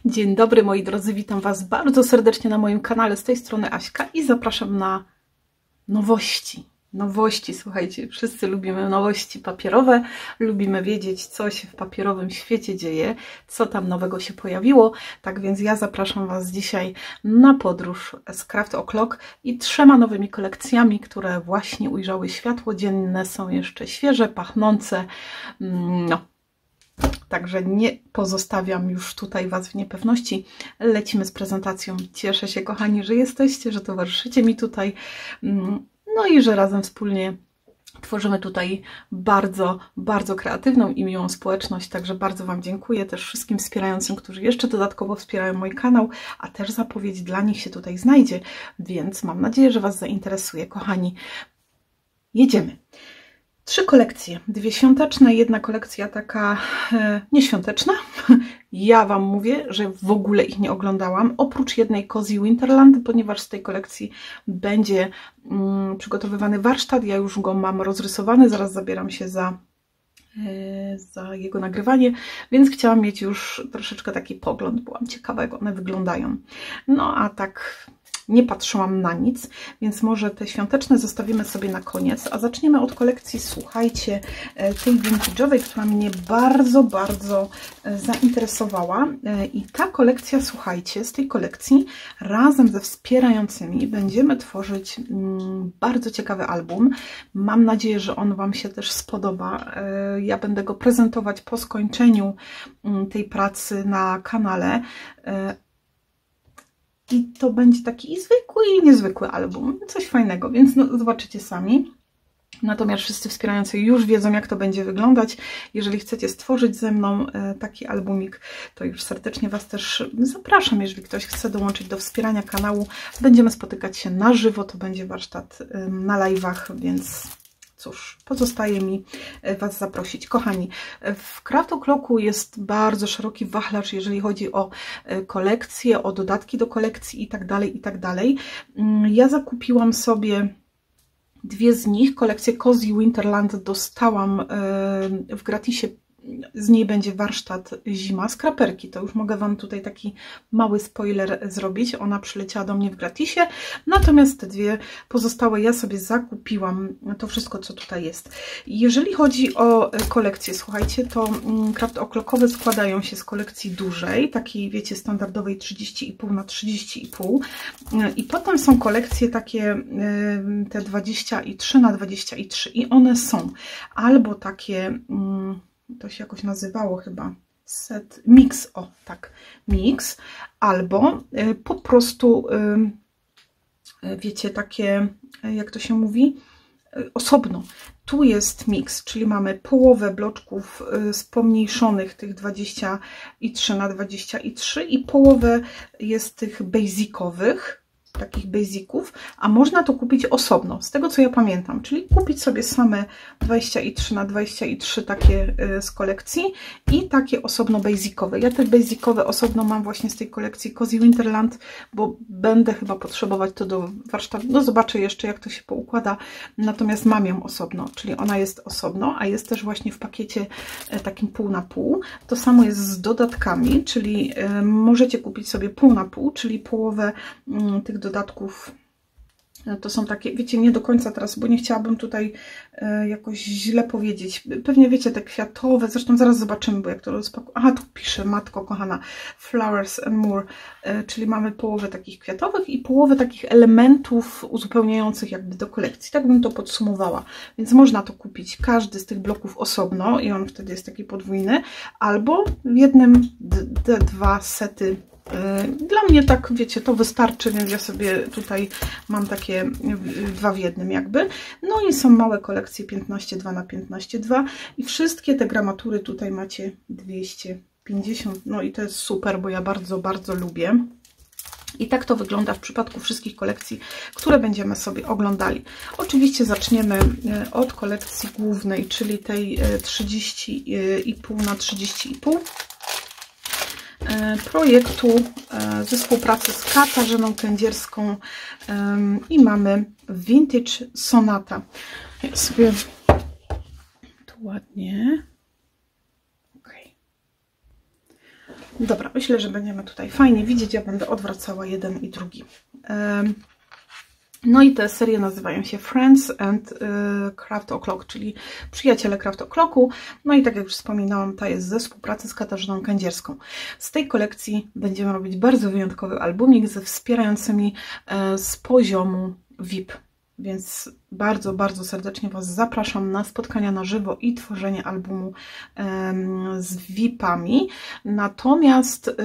Dzień dobry moi drodzy, witam Was bardzo serdecznie na moim kanale, z tej strony Aśka i zapraszam na nowości. Nowości, słuchajcie, wszyscy lubimy nowości papierowe, lubimy wiedzieć, co się w papierowym świecie dzieje, co tam nowego się pojawiło. Tak więc ja zapraszam Was dzisiaj na podróż z Craft O'Clock i 3 nowymi kolekcjami, które właśnie ujrzały światło dzienne, są jeszcze świeże, pachnące. Także nie pozostawiam już tutaj Was w niepewności. Lecimy z prezentacją. Cieszę się, kochani, że jesteście, że towarzyszycie mi tutaj. No i że razem wspólnie tworzymy tutaj bardzo, bardzo kreatywną i miłą społeczność. Także bardzo Wam dziękuję też wszystkim wspierającym, którzy jeszcze dodatkowo wspierają mój kanał, a też zapowiedź dla nich się tutaj znajdzie, więc mam nadzieję, że Was zainteresuje. Kochani, jedziemy. 3 kolekcje, 2 świąteczne, 1 kolekcja taka nieświąteczna. Ja Wam mówię, że w ogóle ich nie oglądałam, oprócz jednej Cozy Winterland, ponieważ z tej kolekcji będzie przygotowywany warsztat. Ja już go mam rozrysowany, zaraz zabieram się za jego nagrywanie, więc chciałam mieć już troszeczkę taki pogląd. Byłam ciekawa, jak one wyglądają. No a tak nie patrzyłam na nic, więc może te świąteczne zostawimy sobie na koniec, a zaczniemy od kolekcji, słuchajcie, tej vintage'owej, która mnie bardzo, bardzo zainteresowała. I ta kolekcja, słuchajcie, z tej kolekcji razem ze wspierającymi będziemy tworzyć bardzo ciekawy album. Mam nadzieję, że on Wam się też spodoba. Ja będę go prezentować po skończeniu tej pracy na kanale. I to będzie taki i zwykły, i niezwykły album. Coś fajnego, więc no, zobaczycie sami. Natomiast wszyscy wspierający już wiedzą, jak to będzie wyglądać. Jeżeli chcecie stworzyć ze mną taki albumik, to już serdecznie Was też zapraszam. Jeżeli ktoś chce dołączyć do wspierania kanału, będziemy spotykać się na żywo. To będzie warsztat na live'ach, więc cóż, pozostaje mi Was zaprosić. Kochani, w Craft O'Clocku jest bardzo szeroki wachlarz, jeżeli chodzi o kolekcje, o dodatki do kolekcji itd., itd. Ja zakupiłam sobie 2 z nich. Kolekcję Cozy Winterland dostałam w gratisie. Z niej będzie warsztat zima, skraperki. To już mogę Wam tutaj taki mały spoiler zrobić. Ona przyleciała do mnie w gratisie. Natomiast te 2 pozostałe ja sobie zakupiłam. To wszystko, co tutaj jest. Jeżeli chodzi o kolekcję, słuchajcie, to Craft O'Clockowe składają się z kolekcji dużej, takiej, wiecie, standardowej 30,5 na 30,5. I potem są kolekcje takie te 23 na 23. I one są albo takie... to się jakoś nazywało chyba set, mix, o tak, mix, albo po prostu, wiecie, takie, jak to się mówi, osobno. Tu jest mix, czyli mamy połowę bloczków pomniejszonych, tych 23 na 23 i połowę jest tych basicowych, takich basiców, a można to kupić osobno, z tego co ja pamiętam, czyli kupić sobie same 23 na 23 takie z kolekcji i takie osobno basicowe. Ja te basicowe osobno mam właśnie z tej kolekcji Cozy Winterland, bo będę chyba potrzebować to do warsztatu, no zobaczę jeszcze, jak to się poukłada, natomiast mam ją osobno, czyli ona jest osobno, a jest też właśnie w pakiecie takim pół na pół. To samo jest z dodatkami, czyli możecie kupić sobie pół na pół, czyli połowę tych dodatków. To są takie, wiecie, nie do końca teraz, bo nie chciałabym tutaj jakoś źle powiedzieć. Pewnie wiecie, te kwiatowe, zresztą zaraz zobaczymy, bo jak to rozpakuję. Aha, tu pisze, matko kochana, Flowers and More, czyli mamy połowę takich kwiatowych i połowę takich elementów uzupełniających jakby do kolekcji. Tak bym to podsumowała. Więc można to kupić, każdy z tych bloków osobno i on wtedy jest taki podwójny, albo w jednym, 2 sety. Dla mnie tak, wiecie, to wystarczy, więc ja sobie tutaj mam takie 2 w 1 jakby. No i są małe kolekcje 15,2 na 15,2 i wszystkie te gramatury tutaj macie 250. No i to jest super, bo ja bardzo, bardzo lubię. I tak to wygląda w przypadku wszystkich kolekcji, które będziemy sobie oglądali. Oczywiście zaczniemy od kolekcji głównej, czyli tej 30,5 na 30,5. Projektu ze współpracy z Katarzyną Kędzierską i mamy Vintage Sonata. Ja sobie tu ładnie. Okay. Dobra, myślę, że będziemy tutaj fajnie widzieć. Ja będę odwracała jeden i drugi. No i te serie nazywają się Friends and Craft O'Clock, czyli Przyjaciele Craft O'Clocku. No i tak jak już wspominałam, ta jest ze współpracy z Katarzyną Kędzierską. Z tej kolekcji będziemy robić bardzo wyjątkowy albumik ze wspierającymi z poziomu VIP. Więc bardzo, bardzo serdecznie Was zapraszam na spotkania na żywo i tworzenie albumu z VIP-ami. Natomiast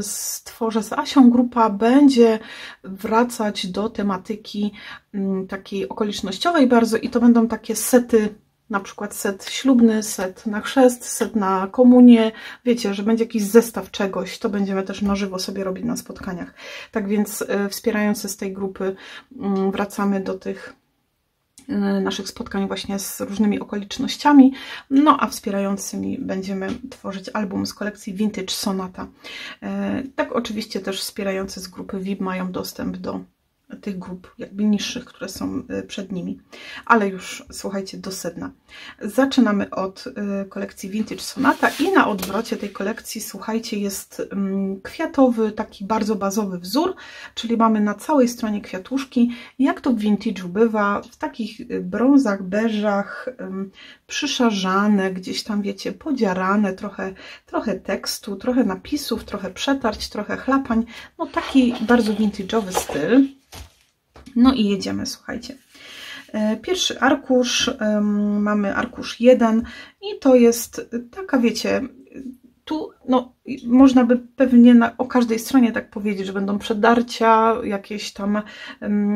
stworzę z Asią, grupa będzie wracać do tematyki takiej okolicznościowej bardzo i to będą takie sety, na przykład set ślubny, set na chrzest, set na komunię. Wiecie, że będzie jakiś zestaw czegoś, to będziemy też na żywo sobie robić na spotkaniach. Tak więc wspierający z tej grupy wracamy do tych naszych spotkań właśnie z różnymi okolicznościami, no a wspierającymi będziemy tworzyć album z kolekcji Vintage Sonata. Tak oczywiście też wspierający z grupy VIP mają dostęp do tych grup jakby niższych, które są przed nimi. Ale już słuchajcie, do sedna. Zaczynamy od kolekcji Vintage Sonata i na odwrocie tej kolekcji, słuchajcie, jest kwiatowy, taki bardzo bazowy wzór, czyli mamy na całej stronie kwiatuszki, jak to w vintage'u bywa, w takich brązach, beżach, przyszarzane, gdzieś tam wiecie, podziarane, trochę tekstu, trochę napisów, trochę przetarć, trochę chlapań, no taki bardzo vintage'owy styl. No i jedziemy, słuchajcie. Pierwszy arkusz, mamy arkusz 1 i to jest taka, wiecie, tu no, można by pewnie o każdej stronie tak powiedzieć, że będą przedarcia, jakieś tam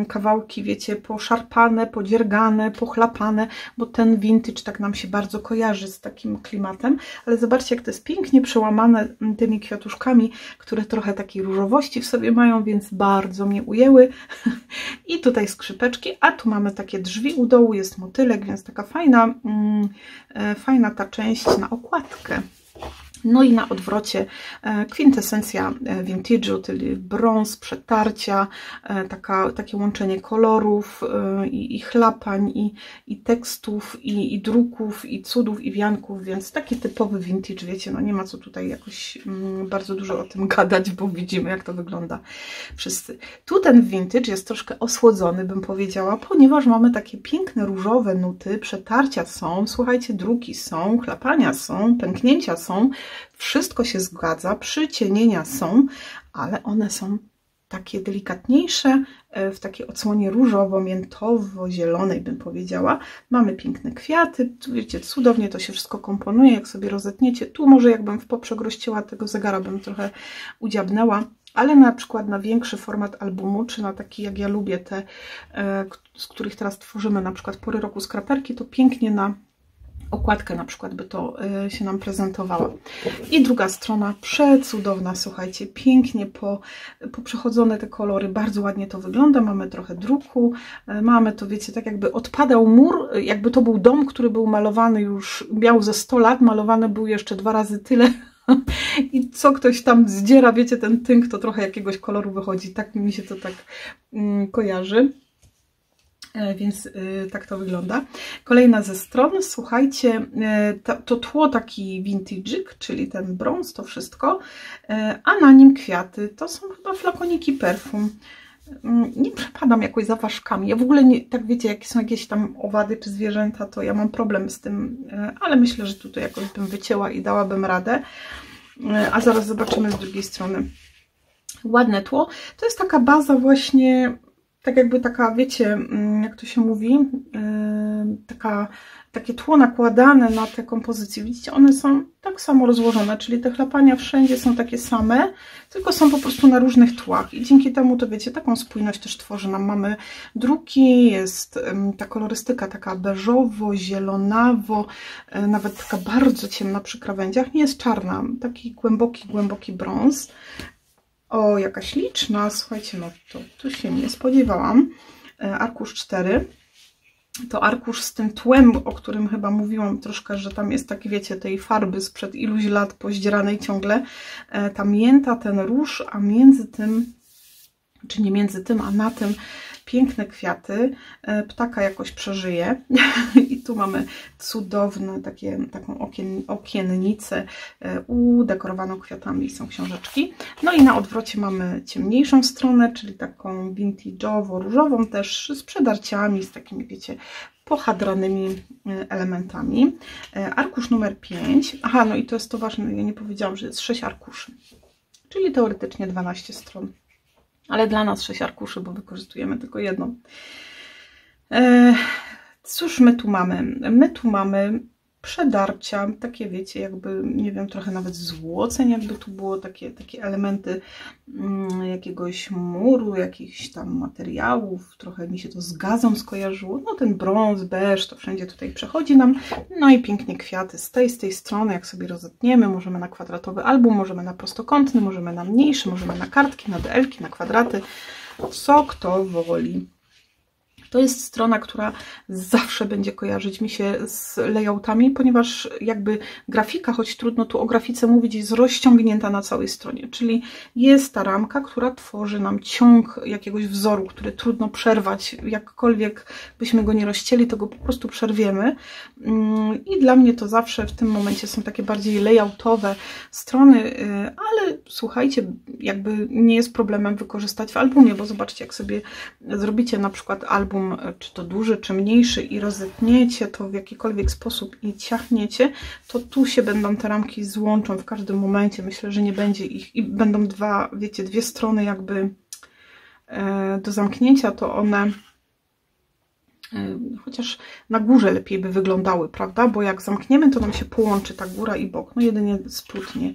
kawałki, wiecie, poszarpane, podziergane, pochlapane, bo ten vintage tak nam się bardzo kojarzy z takim klimatem, ale zobaczcie, jak to jest pięknie przełamane tymi kwiatuszkami, które trochę takiej różowości w sobie mają, więc bardzo mnie ujęły. I tutaj skrzypeczki, a tu mamy takie drzwi u dołu, jest motylek, więc taka fajna ta część na okładkę. No i na odwrocie kwintesencja vintage'u, czyli brąz, przetarcia, takie łączenie kolorów i chlapań, i tekstów, i druków, i cudów, i wianków, więc taki typowy vintage, wiecie, no nie ma co tutaj jakoś bardzo dużo o tym gadać, bo widzimy, jak to wygląda wszyscy. Tu ten vintage jest troszkę osłodzony, bym powiedziała, ponieważ mamy takie piękne różowe nuty, przetarcia są, słuchajcie, druki są, chlapania są, pęknięcia są, wszystko się zgadza, przycienienia są, ale one są takie delikatniejsze, w takiej odsłonie różowo-miętowo-zielonej, bym powiedziała. Mamy piękne kwiaty, wiecie, cudownie to się wszystko komponuje, jak sobie rozetniecie. Tu może jakbym w poprzek rozcięła tego zegara, bym trochę udziabnęła, ale na przykład na większy format albumu, czy na taki, jak ja lubię, te, z których teraz tworzymy, na przykład pory roku skraperki, to pięknie na okładkę na przykład by to się nam prezentowała. I druga strona przecudowna, słuchajcie, pięknie poprzechodzone te kolory, bardzo ładnie to wygląda, mamy trochę druku, mamy to, wiecie, tak jakby odpadał mur, jakby to był dom, który był malowany już, miał ze 100 lat, malowany był jeszcze 2 razy tyle i co ktoś tam zdziera, wiecie, ten tynk, to trochę jakiegoś koloru wychodzi, tak mi się to tak kojarzy. Więc tak to wygląda. Kolejna ze stron, słuchajcie, to tło taki vintage'ik, czyli ten brąz, to wszystko, a na nim kwiaty. To są chyba flakoniki perfum. Nie przepadam jakoś za ważkami. Ja w ogóle nie, tak wiecie, jak są jakieś tam owady czy zwierzęta, to ja mam problem z tym, ale myślę, że tutaj jakoś bym wycięła i dałabym radę. A zaraz zobaczymy z drugiej strony. Ładne tło. To jest taka baza właśnie, tak jakby taka, wiecie, jak to się mówi, takie tło nakładane na te kompozycje. Widzicie, one są tak samo rozłożone, czyli te chlapania wszędzie są takie same, tylko są po prostu na różnych tłach. I dzięki temu to, wiecie, taką spójność też tworzy nam. Mamy druki, jest ta kolorystyka taka beżowo, zielonawo, nawet taka bardzo ciemna przy krawędziach. Nie jest czarna, taki głęboki brąz. O, jakaś liczna, słuchajcie, no to tu się nie spodziewałam. Arkusz 4. To arkusz z tym tłem, o którym chyba mówiłam troszkę, że tam jest taki, wiecie, tej farby sprzed iluś lat pozdzieranej ciągle. Ta mięta, ten róż, a między tym, czy nie między tym, a na tym piękne kwiaty, ptaka jakoś przeżyje i tu mamy cudowne taką okiennicę udekorowaną kwiatami, są książeczki. No i na odwrocie mamy ciemniejszą stronę, czyli taką vintage'owo-różową też z przedarciami, z takimi, wiecie, pohadranymi elementami. Arkusz numer 5. Aha, no i to jest to ważne, ja nie powiedziałam, że jest 6 arkuszy, czyli teoretycznie 12 stron. Ale dla nas 6 arkuszy, bo wykorzystujemy tylko jedną. Cóż my tu mamy? My tu mamy przedarcia, takie wiecie, jakby, nie wiem, trochę nawet złoceń, jakby tu było takie elementy jakiegoś muru, jakichś tam materiałów, trochę mi się to z gazą skojarzyło, no ten brąz, beż, to wszędzie tutaj przechodzi nam, no i pięknie kwiaty z tej strony, jak sobie rozetniemy, możemy na kwadratowy album, możemy na prostokątny, możemy na mniejszy, możemy na kartki, na DL-ki, na kwadraty, co kto woli. To jest strona, która zawsze będzie kojarzyć mi się z layoutami, ponieważ jakby grafika, choć trudno tu o grafice mówić, jest rozciągnięta na całej stronie. Czyli jest ta ramka, która tworzy nam ciąg jakiegoś wzoru, który trudno przerwać. Jakkolwiek byśmy go nie rozcięli, to go po prostu przerwiemy. I dla mnie to zawsze w tym momencie są takie bardziej layoutowe strony, ale słuchajcie, jakby nie jest problemem wykorzystać w albumie, bo zobaczcie, jak sobie zrobicie na przykład album, czy to duży, czy mniejszy i rozetniecie to w jakikolwiek sposób i ciachniecie, to tu się będą te ramki złączą w każdym momencie. Myślę, że nie będzie ich i będą dwie strony jakby do zamknięcia, to one chociaż na górze lepiej by wyglądały, prawda? Bo jak zamkniemy, to nam się połączy ta góra i bok. No jedynie spótnie.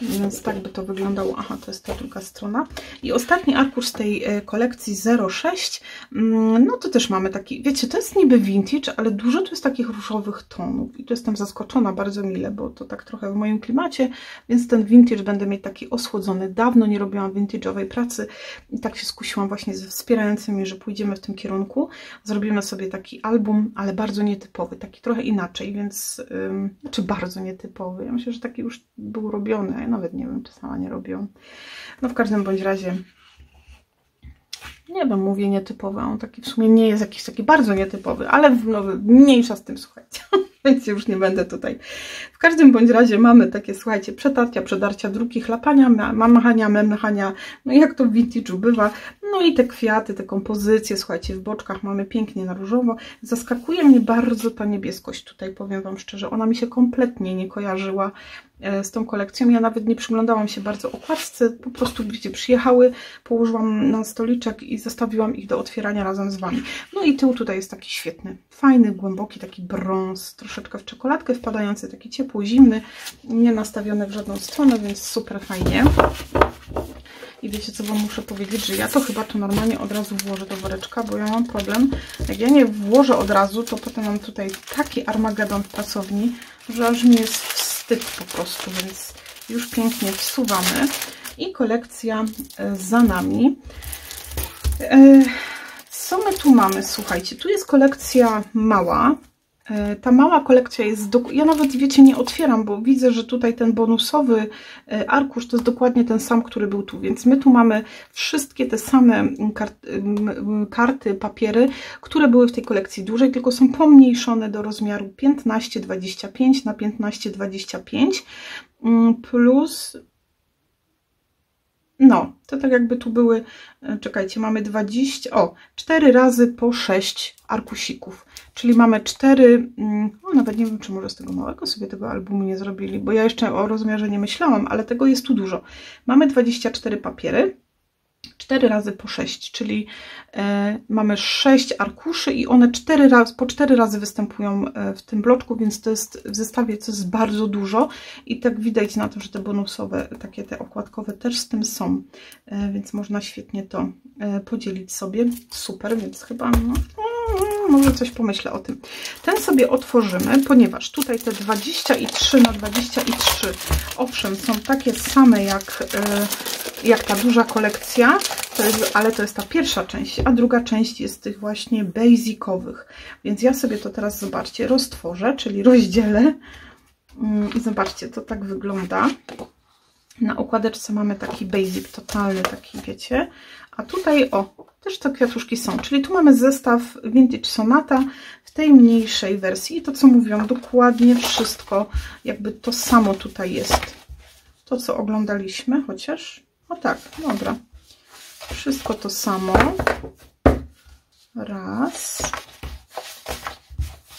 Więc tak by to wyglądało. Aha, to jest ta druga strona. I ostatni arkusz z tej kolekcji 06, no to też mamy taki, wiecie, to jest niby vintage, ale dużo tu jest takich różowych tonów. I tu jestem zaskoczona bardzo mile, bo to tak trochę w moim klimacie, więc ten vintage będę mieć taki osłodzony. Dawno nie robiłam vintage'owej pracy i tak się skusiłam właśnie ze wspierającymi, że pójdziemy w tym kierunku. Zrobimy sobie taki album, ale bardzo nietypowy, taki trochę inaczej, więc znaczy bardzo nietypowy. Ja myślę, że taki już był robiony, a ja nawet nie wiem, czy sama nie robiłam. No w każdym bądź razie, nie wiem, mówię nietypowy, on taki w sumie nie jest jakiś taki bardzo nietypowy, ale no, mniejsza z tym, słuchajcie. Więc już nie będę tutaj. W każdym bądź razie mamy takie, słuchajcie, przetarcia, przedarcia, druki, chlapania, machania, memachania, no jak to w vintage'u bywa. No i te kwiaty, te kompozycje, słuchajcie, w boczkach mamy pięknie na różowo. Zaskakuje mnie bardzo ta niebieskość tutaj, powiem Wam szczerze. Ona mi się kompletnie nie kojarzyła z tą kolekcją. Ja nawet nie przyglądałam się bardzo okładce, po prostu wiecie, przyjechały, położyłam na stoliczek i zostawiłam ich do otwierania razem z Wami. No i tył tutaj jest taki świetny, fajny, głęboki, taki brąz, troszeczkę w czekoladkę wpadający, taki ciepły, zimny, nie nastawiony w żadną stronę, więc super fajnie. I wiecie, co Wam muszę powiedzieć, że ja to chyba tu normalnie od razu włożę do woreczka, bo ja mam problem. Jak ja nie włożę od razu, to potem mam tutaj taki armagedon w pracowni, że aż mi jest wstyd po prostu, więc już pięknie wsuwamy. I kolekcja za nami. Co my tu mamy? Słuchajcie, tu jest kolekcja mała. Ta mała kolekcja jest, ja nawet, wiecie, nie otwieram, bo widzę, że tutaj ten bonusowy arkusz to jest dokładnie ten sam, który był tu, więc my tu mamy wszystkie te same karty, papiery, które były w tej kolekcji dużej, tylko są pomniejszone do rozmiaru 15-25 na 15-25 plus... No, to tak jakby tu były, czekajcie, mamy 4 razy po 6 arkusików, czyli mamy 4, no nawet nie wiem, czy może z tego małego sobie tego albumu nie zrobili, bo ja jeszcze o rozmiarze nie myślałam, ale tego jest tu dużo. Mamy 24 papiery, 4 razy po 6, czyli mamy 6 arkuszy i one po 4 razy występują w tym bloczku, więc to jest w zestawie, co jest bardzo dużo i tak widać na to, że te bonusowe, takie te okładkowe też z tym są, więc można świetnie to podzielić sobie. Super, więc chyba może coś pomyślę o tym. Ten sobie otworzymy, ponieważ tutaj te 23 na 23 owszem są takie same jak ta duża kolekcja, ale to jest ta pierwsza część, a druga część jest tych właśnie basicowych. Więc ja sobie to teraz, zobaczcie, roztworzę, czyli rozdzielę i zobaczcie, to tak wygląda. Na okładeczce mamy taki basic totalny, taki wiecie, a tutaj też te kwiatuszki są. Czyli tu mamy zestaw Vintage Sonata w tej mniejszej wersji. I to, co mówiłam, dokładnie wszystko, jakby to samo tutaj jest. To, co oglądaliśmy, chociaż, o tak, dobra. Wszystko to samo. Raz,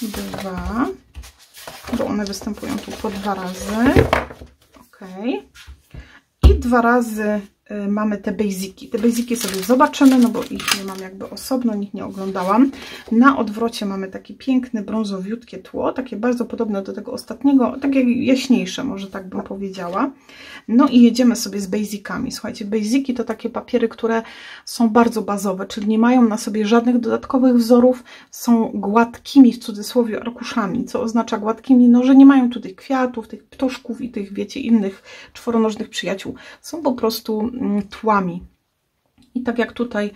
dwa, bo one występują tu po 2 razy. Ok. I 2 razy mamy te basiki. Te basiki sobie zobaczymy, no bo ich nie mam jakby osobno, nikt nie oglądałam. Na odwrocie mamy takie piękne, brązowiutkie tło, takie bardzo podobne do tego ostatniego, takie jaśniejsze, może tak bym powiedziała. No i jedziemy sobie z basicami. Słuchajcie, basiki to takie papiery, które są bardzo bazowe, czyli nie mają na sobie żadnych dodatkowych wzorów, są gładkimi, w cudzysłowie, arkuszami. Co oznacza gładkimi? No, że nie mają tu tych kwiatów, tych ptoszków i tych, wiecie, innych czworonożnych przyjaciół. Są po prostu tłami. I tak jak tutaj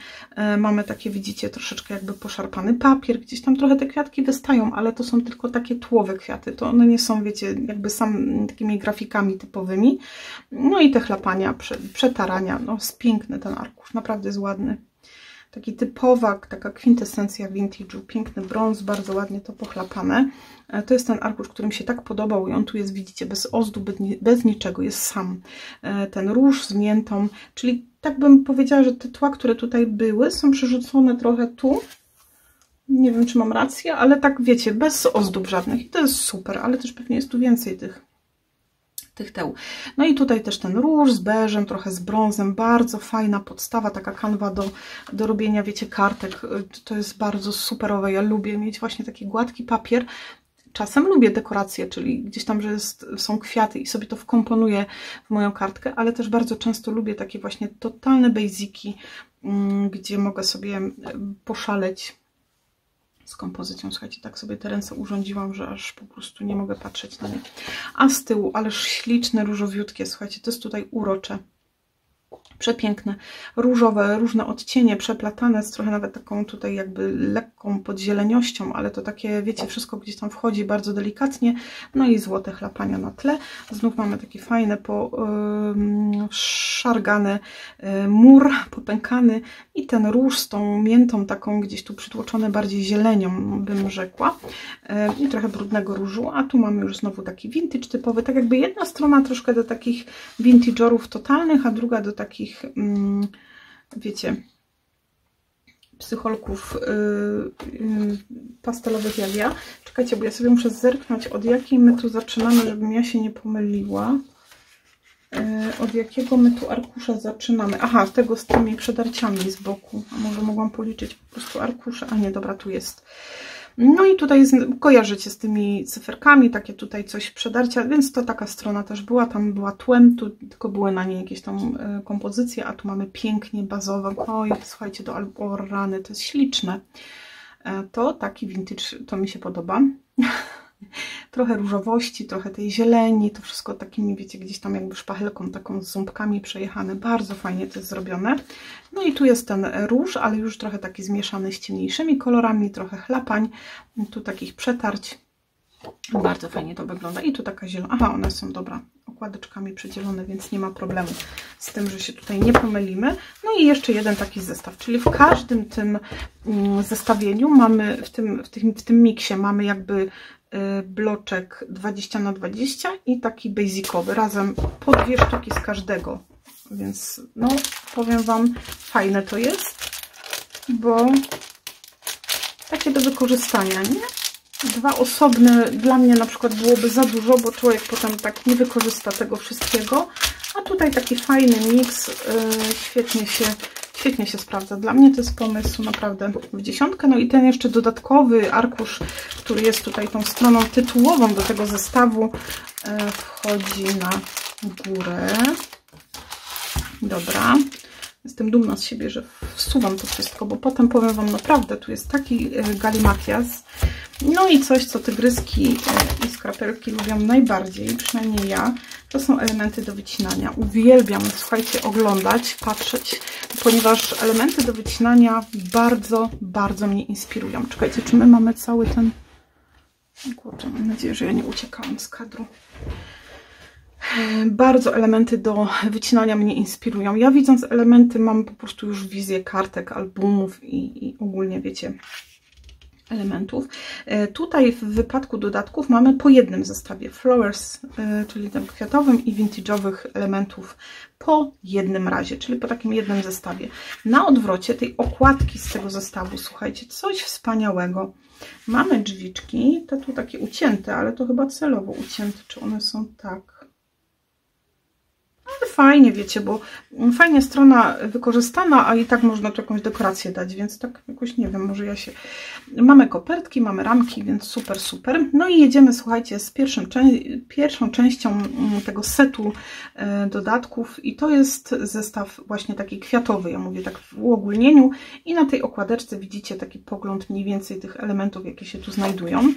mamy takie, widzicie, troszeczkę jakby poszarpany papier, gdzieś tam trochę te kwiatki wystają, ale to są tylko takie tłowe kwiaty, to one nie są, wiecie, jakby takimi grafikami typowymi. No i te chlapania, przetarania, no jest piękny ten arkusz, naprawdę jest ładny. Taki typowa, taka kwintesencja vintage'u, piękny brąz, bardzo ładnie to pochlapane. To jest ten arkusz, który mi się tak podobał i on tu jest, widzicie, bez ozdób, bez niczego, jest sam. Ten róż z miętą, czyli tak bym powiedziała, że te tła, które tutaj były, są przerzucone trochę tu. Nie wiem, czy mam rację, ale tak, wiecie, bez ozdób żadnych i to jest super, ale też pewnie jest tu więcej tych teł. No i tutaj też ten róż z beżem, trochę z brązem, bardzo fajna podstawa, taka kanwa do robienia, wiecie, kartek. To jest bardzo superowe, ja lubię mieć właśnie taki gładki papier. Czasem lubię dekoracje, czyli gdzieś tam, że są kwiaty i sobie to wkomponuję w moją kartkę, ale też bardzo często lubię takie właśnie totalne basiki, gdzie mogę sobie poszaleć z kompozycją. Słuchajcie, tak sobie te ręce urządziłam, że aż po prostu nie mogę patrzeć na nie. A z tyłu, ależ śliczne, różowiutkie, słuchajcie, to jest tutaj urocze. Przepiękne, różowe, różne odcienie, przeplatane z trochę nawet taką tutaj jakby lekką podzielenością, ale to takie, wiecie, wszystko gdzieś tam wchodzi bardzo delikatnie. No i złote chlapania na tle. Znów mamy taki fajny, szargany mur, popękany i ten róż z tą miętą taką gdzieś tu przytłoczony bardziej zielenią, bym rzekła. I trochę brudnego różu, a tu mamy już znowu taki vintage typowy, tak jakby jedna strona troszkę do takich vintage'orów totalnych, a druga do takich wiecie, psycholków pastelowych jak ja. Czekajcie, bo ja sobie muszę zerknąć, od jakiej my tu zaczynamy, żebym ja się nie pomyliła. Od jakiego my tu arkusza zaczynamy? Aha, tego z tymi przedarciami z boku. A może mogłam policzyć po prostu arkusze? A nie, dobra, tu jest. No i tutaj kojarzycie z tymi cyferkami, takie tutaj coś przedarcia, więc to taka strona też była, tam była tłem, tu tylko były na niej jakieś tam kompozycje, a tu mamy pięknie bazowe. Oj, słuchajcie, o rany, to jest śliczne. To taki vintage, to mi się podoba. Trochę różowości, trochę tej zieleni, to wszystko takimi, wiecie, gdzieś tam jakby szpachelką taką z ząbkami przejechane. Bardzo fajnie to jest zrobione. No i tu jest ten róż, ale już trochę taki zmieszany z ciemniejszymi kolorami, trochę chlapań, tu takich przetarć. Bardzo fajnie to wygląda. I tu taka zielona. Aha, one są, dobra, okładeczkami przedzielone, więc nie ma problemu z tym, że się tutaj nie pomylimy. No i jeszcze jeden taki zestaw, czyli w każdym tym zestawieniu mamy, w tym miksie mamy jakby bloczek 20×20 i taki basicowy, razem po 2 sztuki z każdego, więc no powiem Wam, fajne to jest, bo takie do wykorzystania, nie? 2 osobne dla mnie na przykład byłoby za dużo, bo człowiek potem tak nie wykorzysta tego wszystkiego, a tutaj taki fajny miks świetnie się sprawdza. Dla mnie to jest pomysł naprawdę w 10. No i ten jeszcze dodatkowy arkusz, który jest tutaj tą stroną tytułową do tego zestawu, wchodzi na górę. Dobra. Jestem dumna z siebie, że wsuwam to wszystko, bo potem powiem Wam naprawdę, tu jest taki galimatias. No i coś, co tygryski i skrapelki lubią najbardziej, przynajmniej ja, to są elementy do wycinania. Uwielbiam, słuchajcie, oglądać, patrzeć, ponieważ elementy do wycinania bardzo mnie inspirują. Czekajcie, czy my mamy cały ten... Kurczę, mam nadzieję, że ja nie uciekałam z kadru. Bardzo elementy do wycinania mnie inspirują. Ja widząc elementy mam po prostu już wizję kartek, albumów i ogólnie wiecie, elementów. Tutaj w wypadku dodatków mamy po jednym zestawie flowers, czyli tym kwiatowym i vintage'owych elementów po jednym razie, czyli po takim jednym zestawie. Na odwrocie tej okładki z tego zestawu, słuchajcie, coś wspaniałego. Mamy drzwiczki, te tu takie ucięte, ale to chyba celowo ucięte, czy one są tak. Ale fajnie, wiecie, bo fajnie strona wykorzystana, a i tak można tu jakąś dekorację dać, więc tak jakoś nie wiem, może ja się... Mamy kopertki, mamy ramki, więc super, super. No i jedziemy, słuchajcie, z pierwszą częścią tego setu dodatków i to jest zestaw właśnie taki kwiatowy, ja mówię tak w uogólnieniu i na tej okładeczce widzicie taki pogląd mniej więcej tych elementów, jakie się tu znajdują.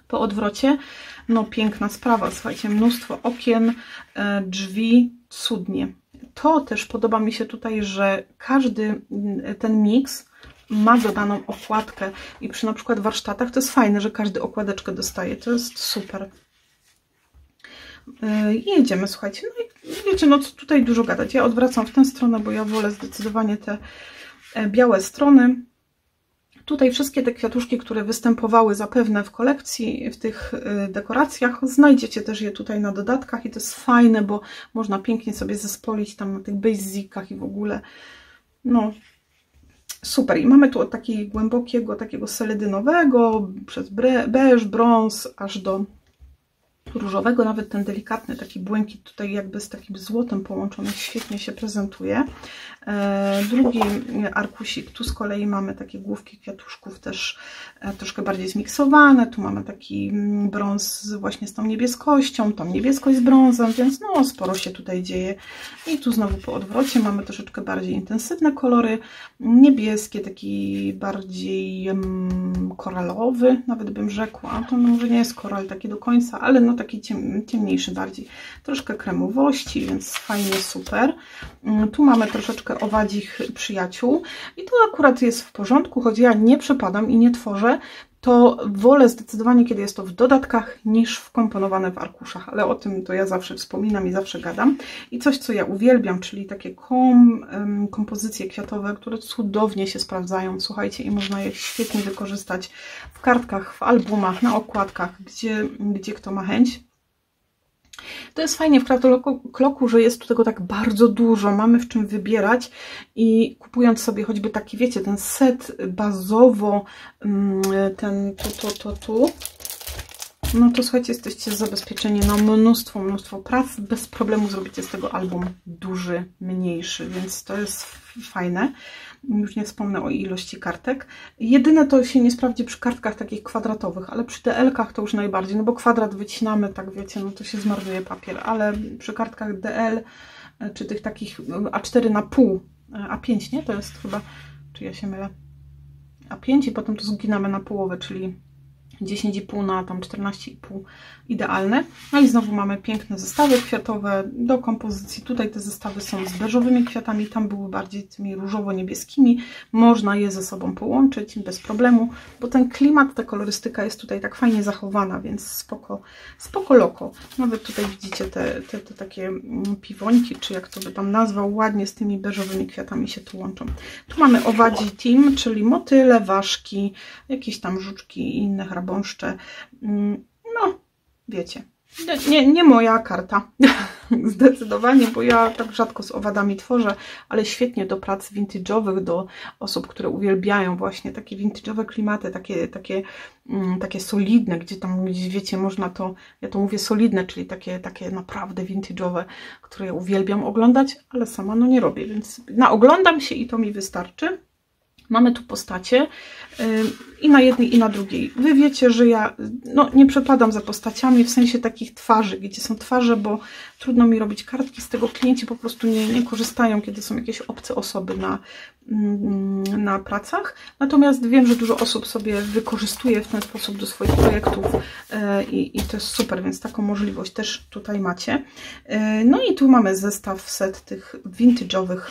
Po odwrocie, no piękna sprawa, słuchajcie, mnóstwo okien, drzwi, cudnie. To też podoba mi się tutaj, że każdy ten miks ma dodaną okładkę i przy na przykład warsztatach to jest fajne, że każdy okładeczkę dostaje, to jest super. I jedziemy, słuchajcie, no i wiecie, no co tutaj dużo gadać, ja odwracam w tę stronę, bo ja wolę zdecydowanie te białe strony. Tutaj wszystkie te kwiatuszki, które występowały zapewne w kolekcji, w tych dekoracjach, znajdziecie też je tutaj na dodatkach i to jest fajne, bo można pięknie sobie zespolić tam na tych basicach i w ogóle, no super. I mamy tu od takiego głębokiego, takiego seledynowego, przez beż, brąz, aż do różowego, nawet ten delikatny taki błękit tutaj jakby z takim złotem połączony świetnie się prezentuje. Drugi arkusik, tu z kolei mamy takie główki kwiatuszków też troszkę bardziej zmiksowane, tu mamy taki brąz właśnie z tą niebieskością, tą niebieskość z brązem, więc no sporo się tutaj dzieje. I tu znowu po odwrocie mamy troszeczkę bardziej intensywne kolory, niebieskie, taki bardziej koralowy, nawet bym rzekła, to no może nie jest koral taki do końca, ale no taki ciemniejszy bardziej, troszkę kremowości, więc fajnie, super. Tu mamy troszeczkę owadzich przyjaciół i to akurat jest w porządku, choć ja nie przepadam i nie tworzę, to wolę zdecydowanie, kiedy jest to w dodatkach, niż wkomponowane w arkuszach, ale o tym to ja zawsze wspominam i zawsze gadam. I coś, co ja uwielbiam, czyli takie kompozycje kwiatowe, które cudownie się sprawdzają, słuchajcie, i można je świetnie wykorzystać w kartkach, w albumach, na okładkach, gdzie kto ma chęć. To jest fajnie w Craftoloku, że jest tu tego tak bardzo dużo, mamy w czym wybierać i kupując sobie choćby taki, wiecie, ten set bazowo, ten tu, no to słuchajcie, jesteście zabezpieczeni na mnóstwo prac, bez problemu zrobicie z tego album duży, mniejszy, więc to jest fajne. Już nie wspomnę o ilości kartek. Jedyne to się nie sprawdzi przy kartkach takich kwadratowych, ale przy DL-kach to już najbardziej, no bo kwadrat wycinamy, tak wiecie, no to się zmarnuje papier, ale przy kartkach DL, czy tych takich A4 na pół, A5, nie? To jest chyba, czy ja się mylę? A5 i potem to zginamy na połowę, czyli 10,5 na tam 14,5 idealne. No i znowu mamy piękne zestawy kwiatowe do kompozycji. Tutaj te zestawy są z beżowymi kwiatami, tam były bardziej tymi różowo-niebieskimi. Można je ze sobą połączyć bez problemu, bo ten klimat, ta kolorystyka jest tutaj tak fajnie zachowana, więc spoko loko. Nawet tutaj widzicie te takie piwońki, czy jak to by tam nazwał, ładnie z tymi beżowymi kwiatami się tu łączą. Tu mamy owadzi team, czyli motyle, ważki, jakieś tam żuczki i inne chrabąszcze. No, wiecie, nie moja karta, zdecydowanie, bo ja tak rzadko z owadami tworzę, ale świetnie do prac vintage'owych, do osób, które uwielbiają właśnie takie vintage'owe klimaty, takie solidne, gdzie tam gdzieś, wiecie, można to, ja to mówię solidne, czyli takie naprawdę vintage'owe, które ja uwielbiam oglądać, ale sama no nie robię, więc naoglądam się i to mi wystarczy. Mamy tu postacie i na jednej, i na drugiej. Wy wiecie, że ja no, nie przepadam za postaciami w sensie takich twarzy, gdzie są twarze, bo trudno mi robić kartki z tego. Klienci po prostu nie korzystają, kiedy są jakieś obce osoby na pracach, natomiast wiem, że dużo osób sobie wykorzystuje w ten sposób do swoich projektów i to jest super, więc taką możliwość też tutaj macie. No i tu mamy zestaw, set tych vintage'owych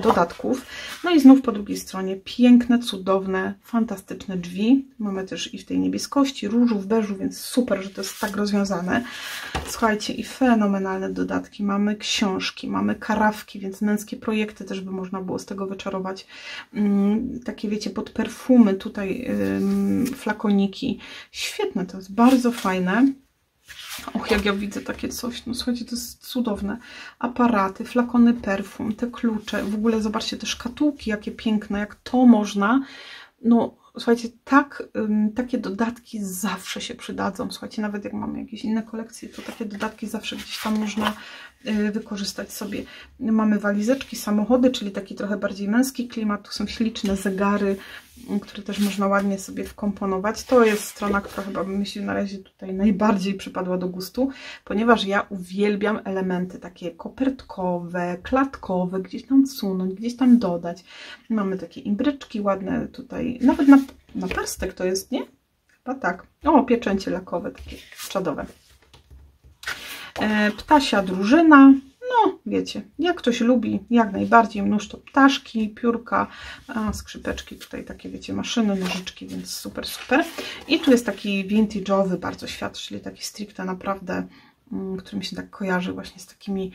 dodatków. No i znów po drugiej stronie piękne, cudowne, fantastyczne drzwi. Mamy też i w tej niebieskości, różu, w beżu, więc super, że to jest tak rozwiązane. Słuchajcie, i fenomenalne dodatki. Mamy książki, mamy karawki, więc męskie projekty też by można było z tego wyczarować. Takie wiecie, pod perfumy tutaj flakoniki. Świetne, to jest bardzo fajne. Och, jak ja widzę takie coś, no słuchajcie, to jest cudowne. Aparaty, flakony perfum, te klucze, w ogóle zobaczcie te szkatułki, jakie piękne, jak to można. No słuchajcie, takie dodatki zawsze się przydadzą. Słuchajcie, nawet jak mamy jakieś inne kolekcje, to takie dodatki zawsze gdzieś tam można wykorzystać sobie. Mamy walizeczki, samochody, czyli taki trochę bardziej męski klimat. Tu są śliczne zegary, które też można ładnie sobie wkomponować. To jest strona, która chyba mi się na razie tutaj najbardziej przypadła do gustu, ponieważ ja uwielbiam elementy takie kopertkowe, klatkowe, gdzieś tam wsunąć, gdzieś tam dodać. Mamy takie imbryczki ładne tutaj, nawet na parstek to jest, nie? Chyba tak. O, pieczęcie lakowe, takie czadowe. Ptasia drużyna, no wiecie, jak ktoś lubi, jak najbardziej, mnóstwo ptaszki, piórka, skrzypeczki, tutaj takie wiecie, maszyny, nożyczki, więc super, super. I tu jest taki vintage'owy bardzo świat, czyli taki stricte naprawdę, który mi się tak kojarzy właśnie z takimi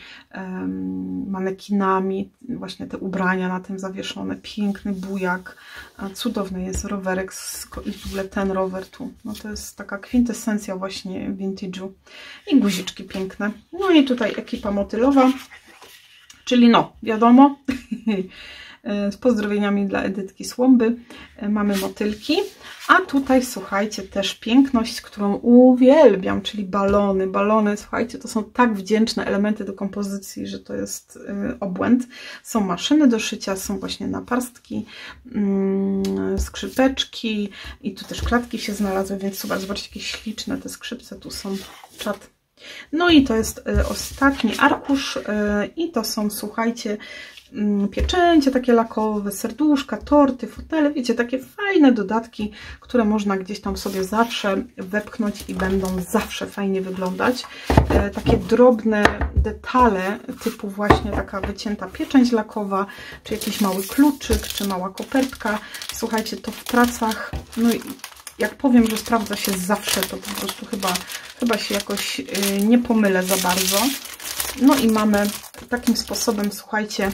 manekinami, właśnie te ubrania na tym zawieszone, piękny bujak, cudowny jest rowerek i w ogóle ten rower tu, no to jest taka kwintesencja właśnie vintage'u i guziczki piękne. No i tutaj ekipa motylowa, czyli no wiadomo, z pozdrowieniami dla Edytki Słomby, mamy motylki, a tutaj słuchajcie też piękność, którą uwielbiam, czyli balony. Balony, słuchajcie, to są tak wdzięczne elementy do kompozycji, że to jest obłęd. Są maszyny do szycia, są właśnie naparstki, skrzypeczki i tu też klatki się znalazły, więc super, zobaczcie jakie śliczne te skrzypce tu są, czad. No i to jest ostatni arkusz i to są, słuchajcie, pieczęcie takie lakowe, serduszka, torty, fotele, wiecie, takie fajne dodatki, które można gdzieś tam sobie zawsze wepchnąć i będą zawsze fajnie wyglądać. Takie drobne detale typu właśnie taka wycięta pieczęć lakowa, czy jakiś mały kluczyk, czy mała kopertka. Słuchajcie, to w pracach, no i jak powiem, że sprawdza się zawsze, to po prostu chyba się jakoś nie pomylę za bardzo. No i mamy takim sposobem, słuchajcie,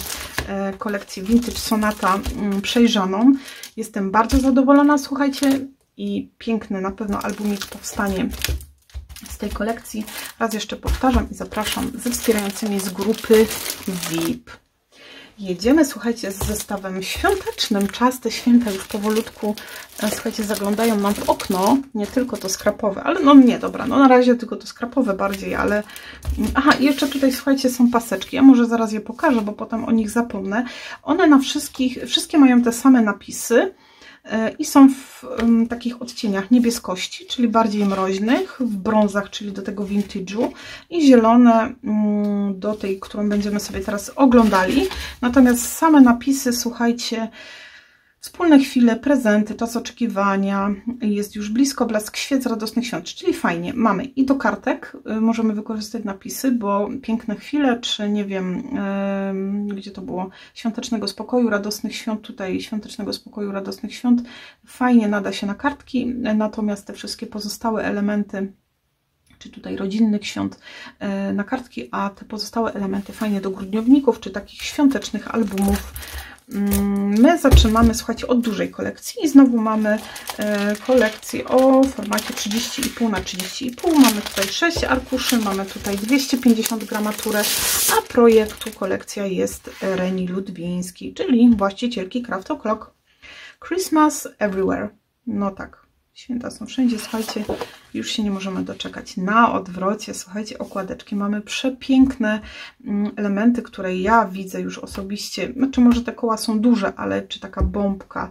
kolekcję Vintage Sonata przejrzaną. Jestem bardzo zadowolona, słuchajcie, i piękny na pewno albumik powstanie z tej kolekcji. Raz jeszcze powtarzam i zapraszam ze wspierającymi z grupy VIP. Jedziemy, słuchajcie, z zestawem świątecznym. Czas, te święta już powolutku, słuchajcie, zaglądają nam w okno. Nie tylko to skrapowe, ale no nie, dobra, no na razie tylko to skrapowe bardziej, ale... Aha, i jeszcze tutaj, słuchajcie, są paseczki. Ja może zaraz je pokażę, bo potem o nich zapomnę. One na wszystkie mają te same napisy i są w takich odcieniach niebieskości, czyli bardziej mroźnych, w brązach, czyli do tego vintage'u, i zielone do tej, którą będziemy sobie teraz oglądali. Natomiast same napisy, słuchajcie, wspólne chwile, prezenty, czas oczekiwania, jest już blisko, blask świec, radosnych świąt, czyli fajnie. Mamy i do kartek możemy wykorzystać napisy, bo piękne chwile, czy nie wiem, gdzie to było, świątecznego spokoju, radosnych świąt, tutaj świątecznego spokoju, radosnych świąt, fajnie nada się na kartki, natomiast te wszystkie pozostałe elementy, czy tutaj rodzinnych świąt, na kartki, a te pozostałe elementy fajnie do grudniowników, czy takich świątecznych albumów. My zaczynamy, słuchajcie, od dużej kolekcji i znowu mamy kolekcję o formacie 30,5 na 30,5. Mamy tutaj 6 arkuszy, mamy tutaj 250 gramaturę, a projektu kolekcja jest Reni Ludwińskiej, czyli właścicielki Craft O'Clock. Christmas Everywhere. No tak, święta są wszędzie, słuchajcie, już się nie możemy doczekać. Na odwrocie, słuchajcie, okładeczki. Mamy przepiękne elementy, które ja widzę już osobiście. Znaczy może te koła są duże, ale czy taka bombka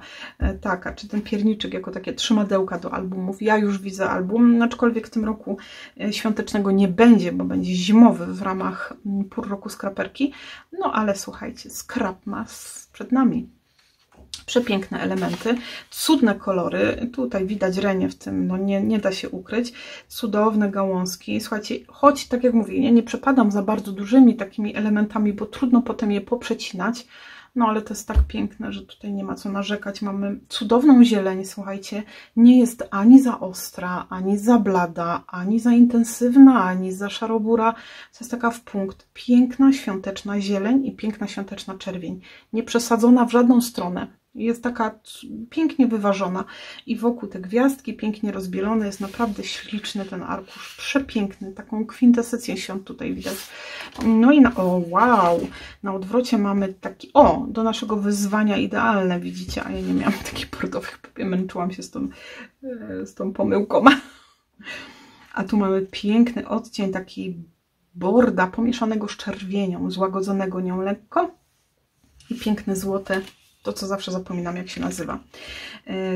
taka, czy ten pierniczek jako takie trzymadełka do albumów. Ja już widzę album, aczkolwiek w tym roku świątecznego nie będzie, bo będzie zimowy w ramach pół roku skraperki. No ale słuchajcie, Scrapmas przed nami. Przepiękne elementy, cudne kolory, tutaj widać renię w tym, no nie da się ukryć, cudowne gałązki. Słuchajcie, choć tak jak mówię, nie przepadam za bardzo dużymi takimi elementami, bo trudno potem je poprzecinać, no ale to jest tak piękne, że tutaj nie ma co narzekać. Mamy cudowną zieleń, słuchajcie, nie jest ani za ostra, ani za blada, ani za intensywna, ani za szarobura. To jest taka w punkt. Piękna, świąteczna zieleń i piękna, świąteczna czerwień. Nie przesadzona w żadną stronę. Jest taka pięknie wyważona i wokół te gwiazdki pięknie rozbielone. Jest naprawdę śliczny ten arkusz, przepiękny, taką kwintesencję świąt tutaj widać. No i na odwrocie mamy taki, do naszego wyzwania idealne, widzicie, a ja nie miałam takich bordowych, męczyłam się z tą pomyłką. A tu mamy piękny odcień taki borda pomieszanego z czerwienią, złagodzonego nią lekko i piękne złote. To, co zawsze zapominam, jak się nazywa.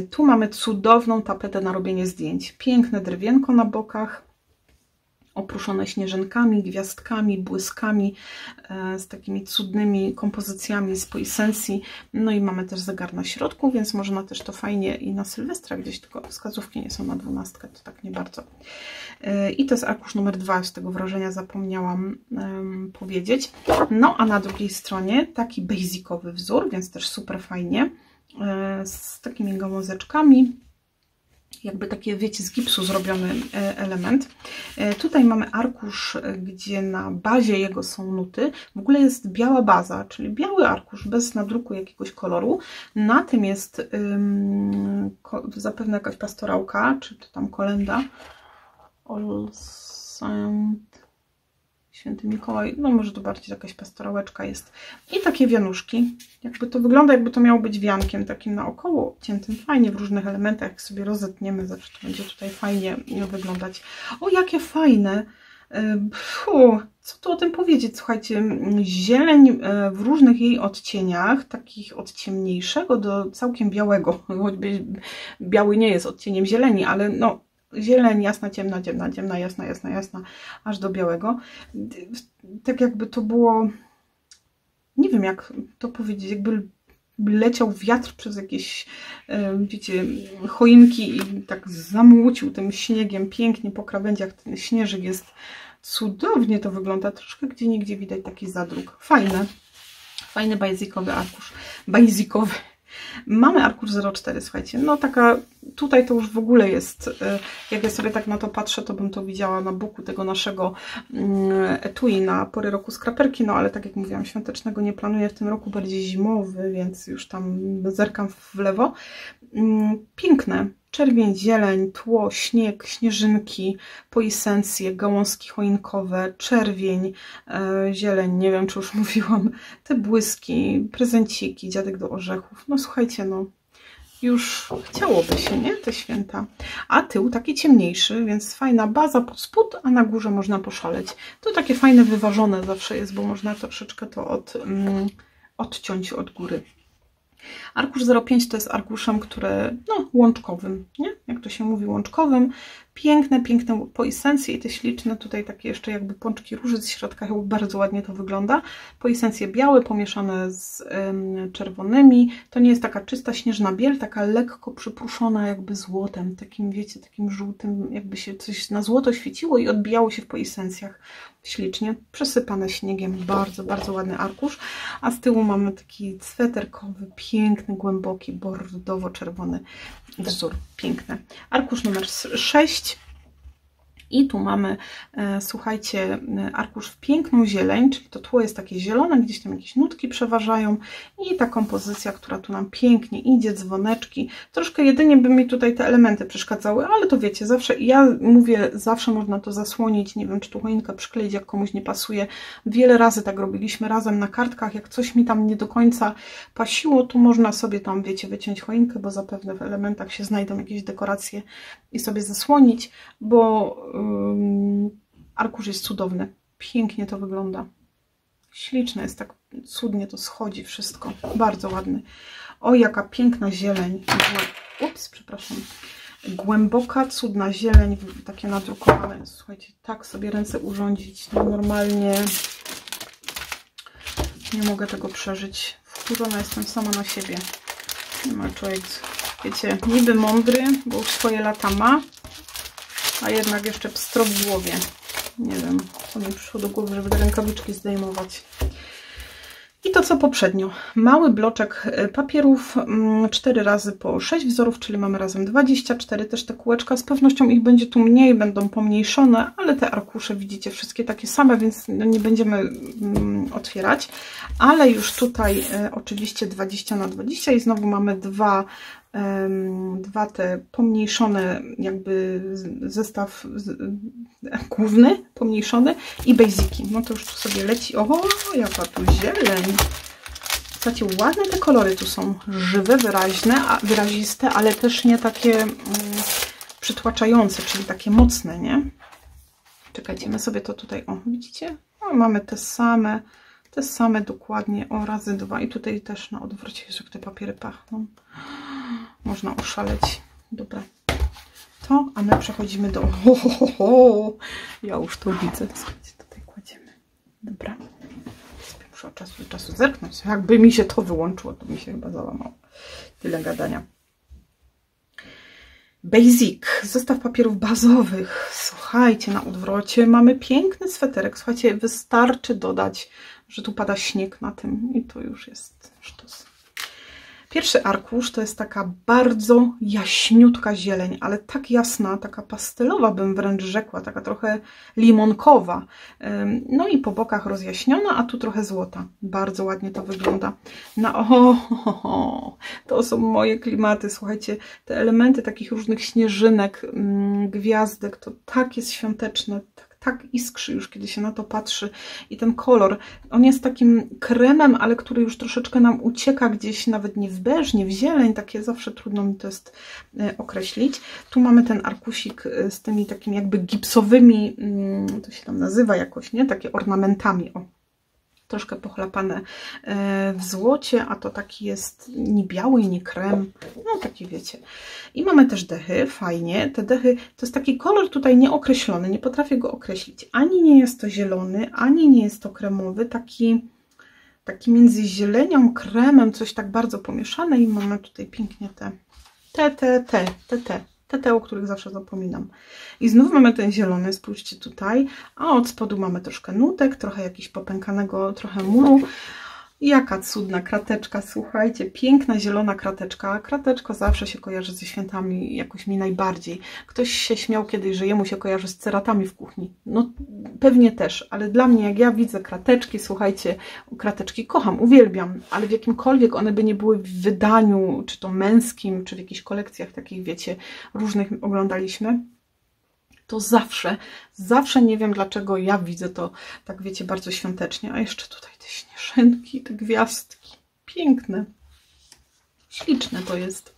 Tu mamy cudowną tapetę na robienie zdjęć. Piękne drewienko na bokach, oprószone śnieżynkami, gwiazdkami, błyskami, z takimi cudnymi kompozycjami z poesencji. No i mamy też zegar na środku, więc można też to fajnie i na Sylwestra gdzieś, tylko wskazówki nie są na 12, to tak nie bardzo. I to jest arkusz numer 2, z tego wrażenia zapomniałam powiedzieć. No a na drugiej stronie taki basicowy wzór, więc też super fajnie, z takimi gałązeczkami. Jakby takie, wiecie, z gipsu zrobiony element. Tutaj mamy arkusz, gdzie na bazie jego są nuty. W ogóle jest biała baza, czyli biały arkusz bez nadruku jakiegoś koloru. Na tym jest zapewne jakaś pastorałka, czy to tam kolenda. All Saint, Święty Mikołaj, no może to bardziej jakaś pastorałeczka jest. I takie wianuszki. Jakby to wygląda, jakby to miało być wiankiem takim naokoło ciętym. Fajnie w różnych elementach, jak sobie rozetniemy, zawsze to będzie tutaj fajnie wyglądać. O, jakie fajne! Co tu o tym powiedzieć? Słuchajcie, zieleń w różnych jej odcieniach, takich od ciemniejszego do całkiem białego. Choćby biały nie jest odcieniem zieleni, ale no zieleń jasna, ciemna, ciemna, ciemna, jasna, jasna, jasna, aż do białego. Tak jakby to było, nie wiem jak to powiedzieć, jakby leciał wiatr przez jakieś, wiecie, choinki i tak zamłócił tym śniegiem pięknie po krawędziach. Ten śnieżyk jest cudownie, to wygląda. Troszkę gdzieniegdzie widać taki zadruk. Fajne. Fajny basicowy arkusz. Basicowy. Mamy arkusz 04, słuchajcie, no taka, tutaj to już w ogóle jest, jak ja sobie tak na to patrzę, to bym to widziała na boku tego naszego etui na pory roku skraperki, no ale tak jak mówiłam, świątecznego nie planuję w tym roku, bardziej zimowy, więc już tam zerkam w lewo. Piękne, czerwień, zieleń, tło, śnieg, śnieżynki, poesencje, gałązki choinkowe, czerwień, zieleń, nie wiem czy już mówiłam, te błyski, prezenciki, dziadek do orzechów. No słuchajcie, no już chciałoby się, nie? Te święta. A tył taki ciemniejszy, więc fajna baza pod spód, a na górze można poszaleć. To takie fajne, wyważone zawsze jest, bo można troszeczkę to odciąć od góry. Arkusz 05 to jest arkuszem, który, no, łączkowym, nie? Jak to się mówi, łączkowym. Piękne, piękne poesencje i te śliczne tutaj takie jeszcze jakby pączki róży z środka, chyba bardzo ładnie to wygląda. Poesencje białe pomieszane z czerwonymi. To nie jest taka czysta śnieżna biel, taka lekko przypruszona jakby złotem, takim, wiecie, takim żółtym, jakby się coś na złoto świeciło i odbijało się w poesencjach. Ślicznie, przesypane śniegiem, bardzo, bardzo ładny arkusz. A z tyłu mamy taki sweterkowy, piękny, głęboki, bordowo-czerwony wzór. Piękny. Arkusz numer 6. I tu mamy, słuchajcie, arkusz w piękną zieleń, czyli to tło jest takie zielone, gdzieś tam jakieś nutki przeważają i ta kompozycja, która tu nam pięknie idzie, dzwoneczki. Troszkę jedynie by mi tutaj te elementy przeszkadzały, ale to wiecie, zawsze, ja mówię, zawsze można to zasłonić, nie wiem, czy tu choinkę przykleić, jak komuś nie pasuje. Wiele razy tak robiliśmy razem na kartkach, jak coś mi tam nie do końca pasiło, to można sobie tam, wiecie, wyciąć choinkę, bo zapewne w elementach się znajdą jakieś dekoracje i sobie zasłonić, bo arkusz jest cudowny. Pięknie to wygląda. Śliczne jest, tak cudnie to schodzi wszystko. Bardzo ładny. O, jaka piękna zieleń. Ups, przepraszam. Głęboka, cudna zieleń, takie nadrukowane. Słuchajcie, tak sobie ręce urządzić. No, normalnie nie mogę tego przeżyć. Wkurzona jestem sama na siebie. Ma człowiek, wiecie, niby mądry, bo już swoje lata ma, a jednak jeszcze pstro w głowie. Nie wiem, co mi przyszło do głowy, żeby te rękawiczki zdejmować. I to co poprzednio. Mały bloczek papierów, 4 razy po 6 wzorów, czyli mamy razem 24, też te kółeczka. Z pewnością ich będzie tu mniej, będą pomniejszone, ale te arkusze widzicie wszystkie takie same, więc nie będziemy otwierać. Ale już tutaj oczywiście 20 na 20 i znowu mamy dwa te pomniejszone, jakby zestaw główny, pomniejszony i basiki. No to już tu sobie leci. O, jaka tu zieleń. Słuchajcie, ładne te kolory tu są. Żywe, wyraziste, ale też nie takie przytłaczające, czyli takie mocne, nie? Czekajcie, my sobie to tutaj, o, widzicie? No, mamy te same dokładnie, o, razy 2 i tutaj też na odwrocie, jak te papiery pachną. Można oszaleć. Dobra. To, a my przechodzimy do... Ja już to widzę. Słuchajcie, tutaj kładziemy. Dobra. Muszę od czasu do czasu zerknąć. Jakby mi się to wyłączyło, to mi się chyba załamało. Tyle gadania. Basic. Zestaw papierów bazowych. Słuchajcie, na odwrocie mamy piękny sweterek. Słuchajcie, wystarczy dodać, że tu pada śnieg na tym i to już jest sztos. Pierwszy arkusz to jest taka bardzo jaśniutka zieleń, ale tak jasna, taka pastelowa bym wręcz rzekła, taka trochę limonkowa. No i po bokach rozjaśniona, a tu trochę złota. Bardzo ładnie to wygląda. To są moje klimaty, słuchajcie, te elementy takich różnych śnieżynek, gwiazdek, to tak jest świąteczne, tak iskrzy już, kiedy się na to patrzy. I ten kolor, on jest takim kremem, ale który już troszeczkę nam ucieka gdzieś, nawet nie w beż, nie w zieleń, takie zawsze trudno mi to jest określić. Tu mamy ten arkusik z tymi takimi jakby gipsowymi, to się tam nazywa jakoś, nie? Takie ornamentami, o. Troszkę pochlapane w złocie, a to taki jest nie biały, nie krem, no taki wiecie. I mamy też dechy, fajnie. Te dechy to jest taki kolor tutaj nieokreślony, nie potrafię go określić. Ani nie jest to zielony, ani nie jest to kremowy, taki między zielenią, kremem, coś tak bardzo pomieszane i mamy tutaj pięknie te, o których zawsze zapominam. I znów mamy ten zielony, spójrzcie tutaj, a od spodu mamy troszkę nutek, trochę jakiegoś popękanego, trochę muru. Jaka cudna krateczka, słuchajcie, piękna zielona krateczka. Krateczka zawsze się kojarzy ze świętami jakoś mi najbardziej. Ktoś się śmiał kiedyś, że jemu się kojarzy z ceratami w kuchni. No pewnie też, ale dla mnie jak ja widzę krateczki, słuchajcie, krateczki kocham, uwielbiam, ale w jakimkolwiek one by nie były w wydaniu, czy to męskim, czy w jakichś kolekcjach takich, wiecie, różnych oglądaliśmy, to zawsze nie wiem dlaczego ja widzę to, tak wiecie, bardzo świątecznie. A jeszcze tutaj te śnieżynki, te gwiazdki. Piękne. Śliczne to jest.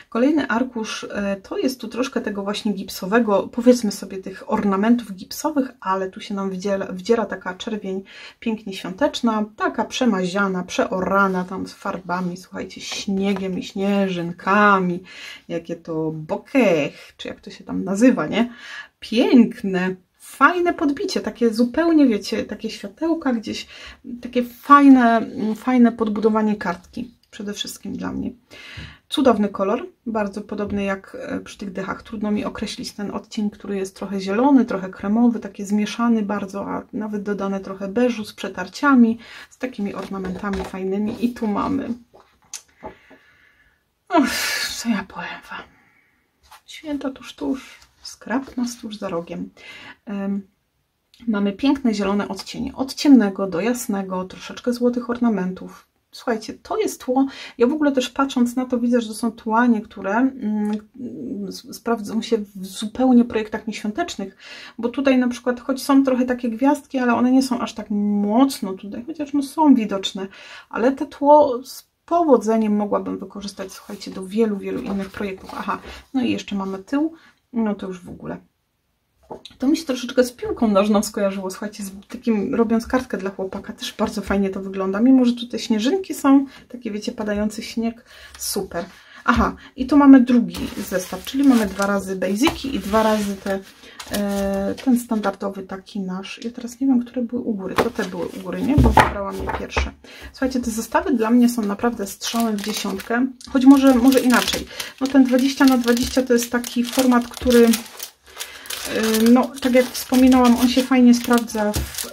Kolejny arkusz, to jest tu troszkę tego właśnie gipsowego, powiedzmy sobie tych ornamentów gipsowych, ale tu się nam wdziera taka czerwień pięknie świąteczna, taka przemaziana, przeorana tam z farbami, słuchajcie, śniegiem i śnieżynkami. Jakie to bokeh, czy jak to się tam nazywa, nie? Piękne. Fajne podbicie, takie zupełnie, wiecie, takie światełka gdzieś, takie fajne podbudowanie kartki, przede wszystkim dla mnie. Cudowny kolor, bardzo podobny jak przy tych dechach. Trudno mi określić ten odcień, który jest trochę zielony, trochę kremowy, taki zmieszany bardzo, a nawet dodane trochę beżu z przetarciami, z takimi ornamentami fajnymi. I tu mamy, co ja powiem wam, święta tuż, skrap nas tuż za rogiem. Mamy piękne zielone odcienie, od ciemnego do jasnego, troszeczkę złotych ornamentów. Słuchajcie, to jest tło, ja w ogóle też patrząc na to widzę, że to są tła niektóre sprawdzą się w zupełnie projektach nieświątecznych, bo tutaj na przykład, choć są trochę takie gwiazdki, ale one nie są aż tak mocno tutaj, chociaż no są widoczne, ale te tło z powodzeniem mogłabym wykorzystać, słuchajcie, do wielu innych projektów. Aha, no i jeszcze mamy tył, no to już w ogóle. To mi się troszeczkę z piłką nożną skojarzyło, słuchajcie, z takim, robiąc kartkę dla chłopaka, też bardzo fajnie to wygląda, mimo że tutaj śnieżynki są, takie wiecie, padający śnieg, super. Aha, i tu mamy drugi zestaw, czyli mamy 2 razy basiki i 2 razy ten standardowy taki nasz. Ja teraz nie wiem, które były u góry. To te były u góry, nie? Bo wybrałam je pierwsze. Słuchajcie, te zestawy dla mnie są naprawdę strzałem w dziesiątkę, choć może inaczej. No ten 20×20 to jest taki format, który, no tak jak wspominałam, on się fajnie sprawdza w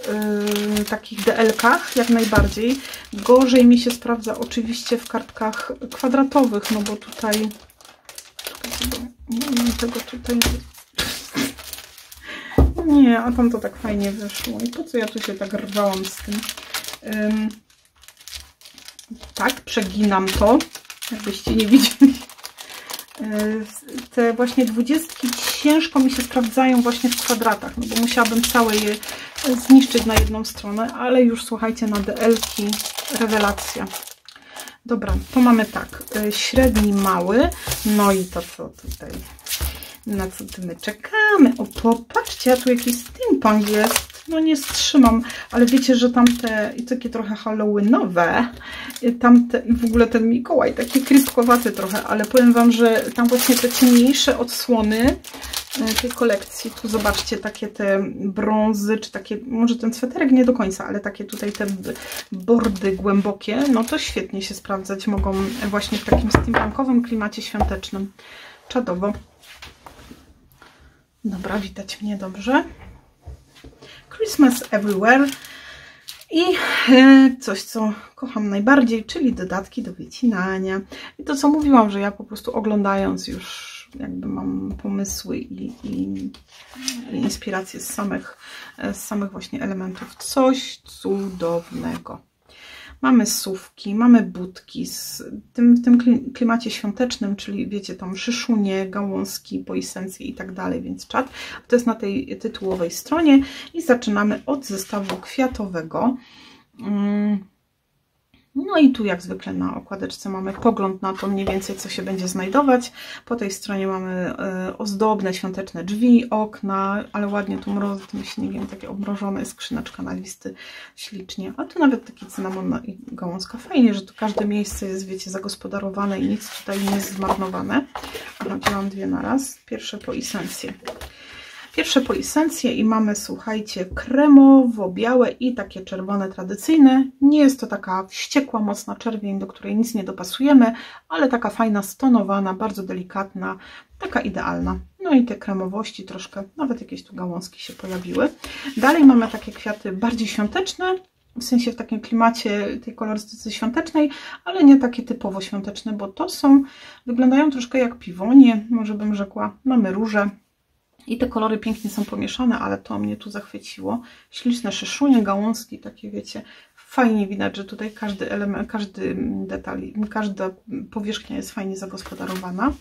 takich DL-kach, jak najbardziej. Gorzej mi się sprawdza oczywiście w kartkach kwadratowych, no bo tutaj nie wiem tego tutaj. Nie, a tam to tak fajnie wyszło. I po co ja tu się tak rwałam z tym? Tak, przeginam to, jakbyście nie widzieli. Te właśnie 20 ciężko mi się sprawdzają właśnie w kwadratach, no bo musiałabym całe je zniszczyć na jedną stronę, ale już słuchajcie, na DL-ki rewelacja. Dobra, to mamy tak, średni, mały, no i to co tutaj, na co tu my czekamy? O, popatrzcie, a tu jakiś steampunk jest. No nie wstrzymam, ale wiecie, że tamte i takie trochę halloweenowe, tamte i w ogóle ten Mikołaj taki krypkowaty trochę, ale powiem Wam, że tam właśnie te ciemniejsze odsłony tej kolekcji, tu zobaczcie, takie te brązy, czy takie, może ten sweterek nie do końca, ale takie tutaj te bordy głębokie, no to świetnie się sprawdzać mogą właśnie w takim steampunkowym klimacie świątecznym. Czadowo. Dobra, widać mnie dobrze. Christmas Everywhere i coś, co kocham najbardziej, czyli dodatki do wycinania. I to, co mówiłam, że ja po prostu oglądając już jakby mam pomysły i inspiracje z samych właśnie elementów. Coś cudownego. Mamy sówki, mamy budki w tym klimacie świątecznym, czyli wiecie, tam szyszunie, gałązki, poisencje i tak dalej, więc czad. To jest na tej tytułowej stronie i zaczynamy od zestawu kwiatowego. No i tu jak zwykle na okładeczce mamy pogląd na to mniej więcej, co się będzie znajdować. Po tej stronie mamy ozdobne, świąteczne drzwi, okna, ale ładnie tu mrozy tym śniegiem, takie obmrożone, skrzyneczka na listy, ślicznie. A tu nawet taki cynamon i gałązka. Fajnie, że tu każde miejsce jest, wiecie, zagospodarowane i nic tutaj nie jest zmarnowane. Aha, wzięłam 2 na raz. Pierwsze po esencję i mamy, słuchajcie, kremowo-białe i takie czerwone tradycyjne. Nie jest to taka wściekła, mocna czerwień, do której nic nie dopasujemy, ale taka fajna, stonowana, bardzo delikatna, taka idealna. No i te kremowości troszkę, nawet jakieś tu gałązki się pojawiły. Dalej mamy takie kwiaty bardziej świąteczne, w sensie w takim klimacie tej kolorystyce świątecznej, ale nie takie typowo świąteczne, bo to wyglądają troszkę jak piwonie, może bym rzekła. Mamy róże. I te kolory pięknie są pomieszane, ale to mnie tu zachwyciło. Śliczne szyszunie, gałązki, takie wiecie, fajnie widać, że tutaj każdy element, każdy detal, każda powierzchnia jest fajnie zagospodarowana.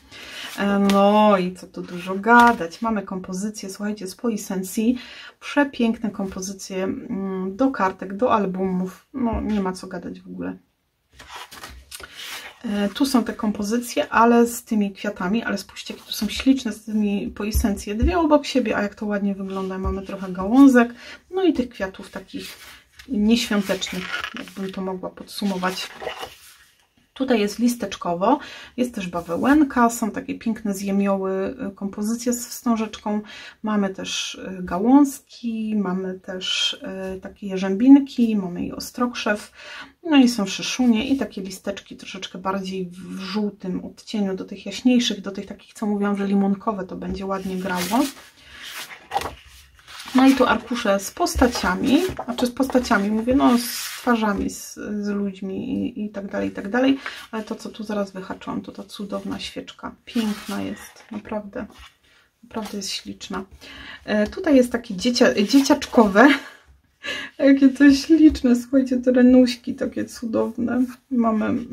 No i co tu dużo gadać. Mamy kompozycje, słuchajcie, z poisencji. Przepiękne kompozycje do kartek, do albumów. No nie ma co gadać w ogóle. Tu są te kompozycje, ale z tymi kwiatami, ale spójrzcie, jakie tu są śliczne z tymi poisencje. 2 obok siebie, a jak to ładnie wygląda. Mamy trochę gałązek, no i tych kwiatów takich nieświątecznych, jakbym to mogła podsumować. Tutaj jest listeczkowo, jest też bawełenka, są takie piękne zjemioły kompozycje z wstążeczką, mamy też gałązki, mamy też takie jarzębinki, mamy i ostrokrzew, no i są szyszunie i takie listeczki troszeczkę bardziej w żółtym odcieniu do tych jaśniejszych, do tych takich, co mówiłam, że limonkowe to będzie ładnie grało. No i tu arkusze z postaciami, znaczy z postaciami, mówię, no z twarzami, z ludźmi i tak dalej, ale to, co tu zaraz wyhaczyłam, to ta cudowna świeczka, piękna jest, naprawdę jest śliczna. Tutaj jest takie dzieciaczkowe, jakie to śliczne, słuchajcie, te renuśki takie cudowne. Mamy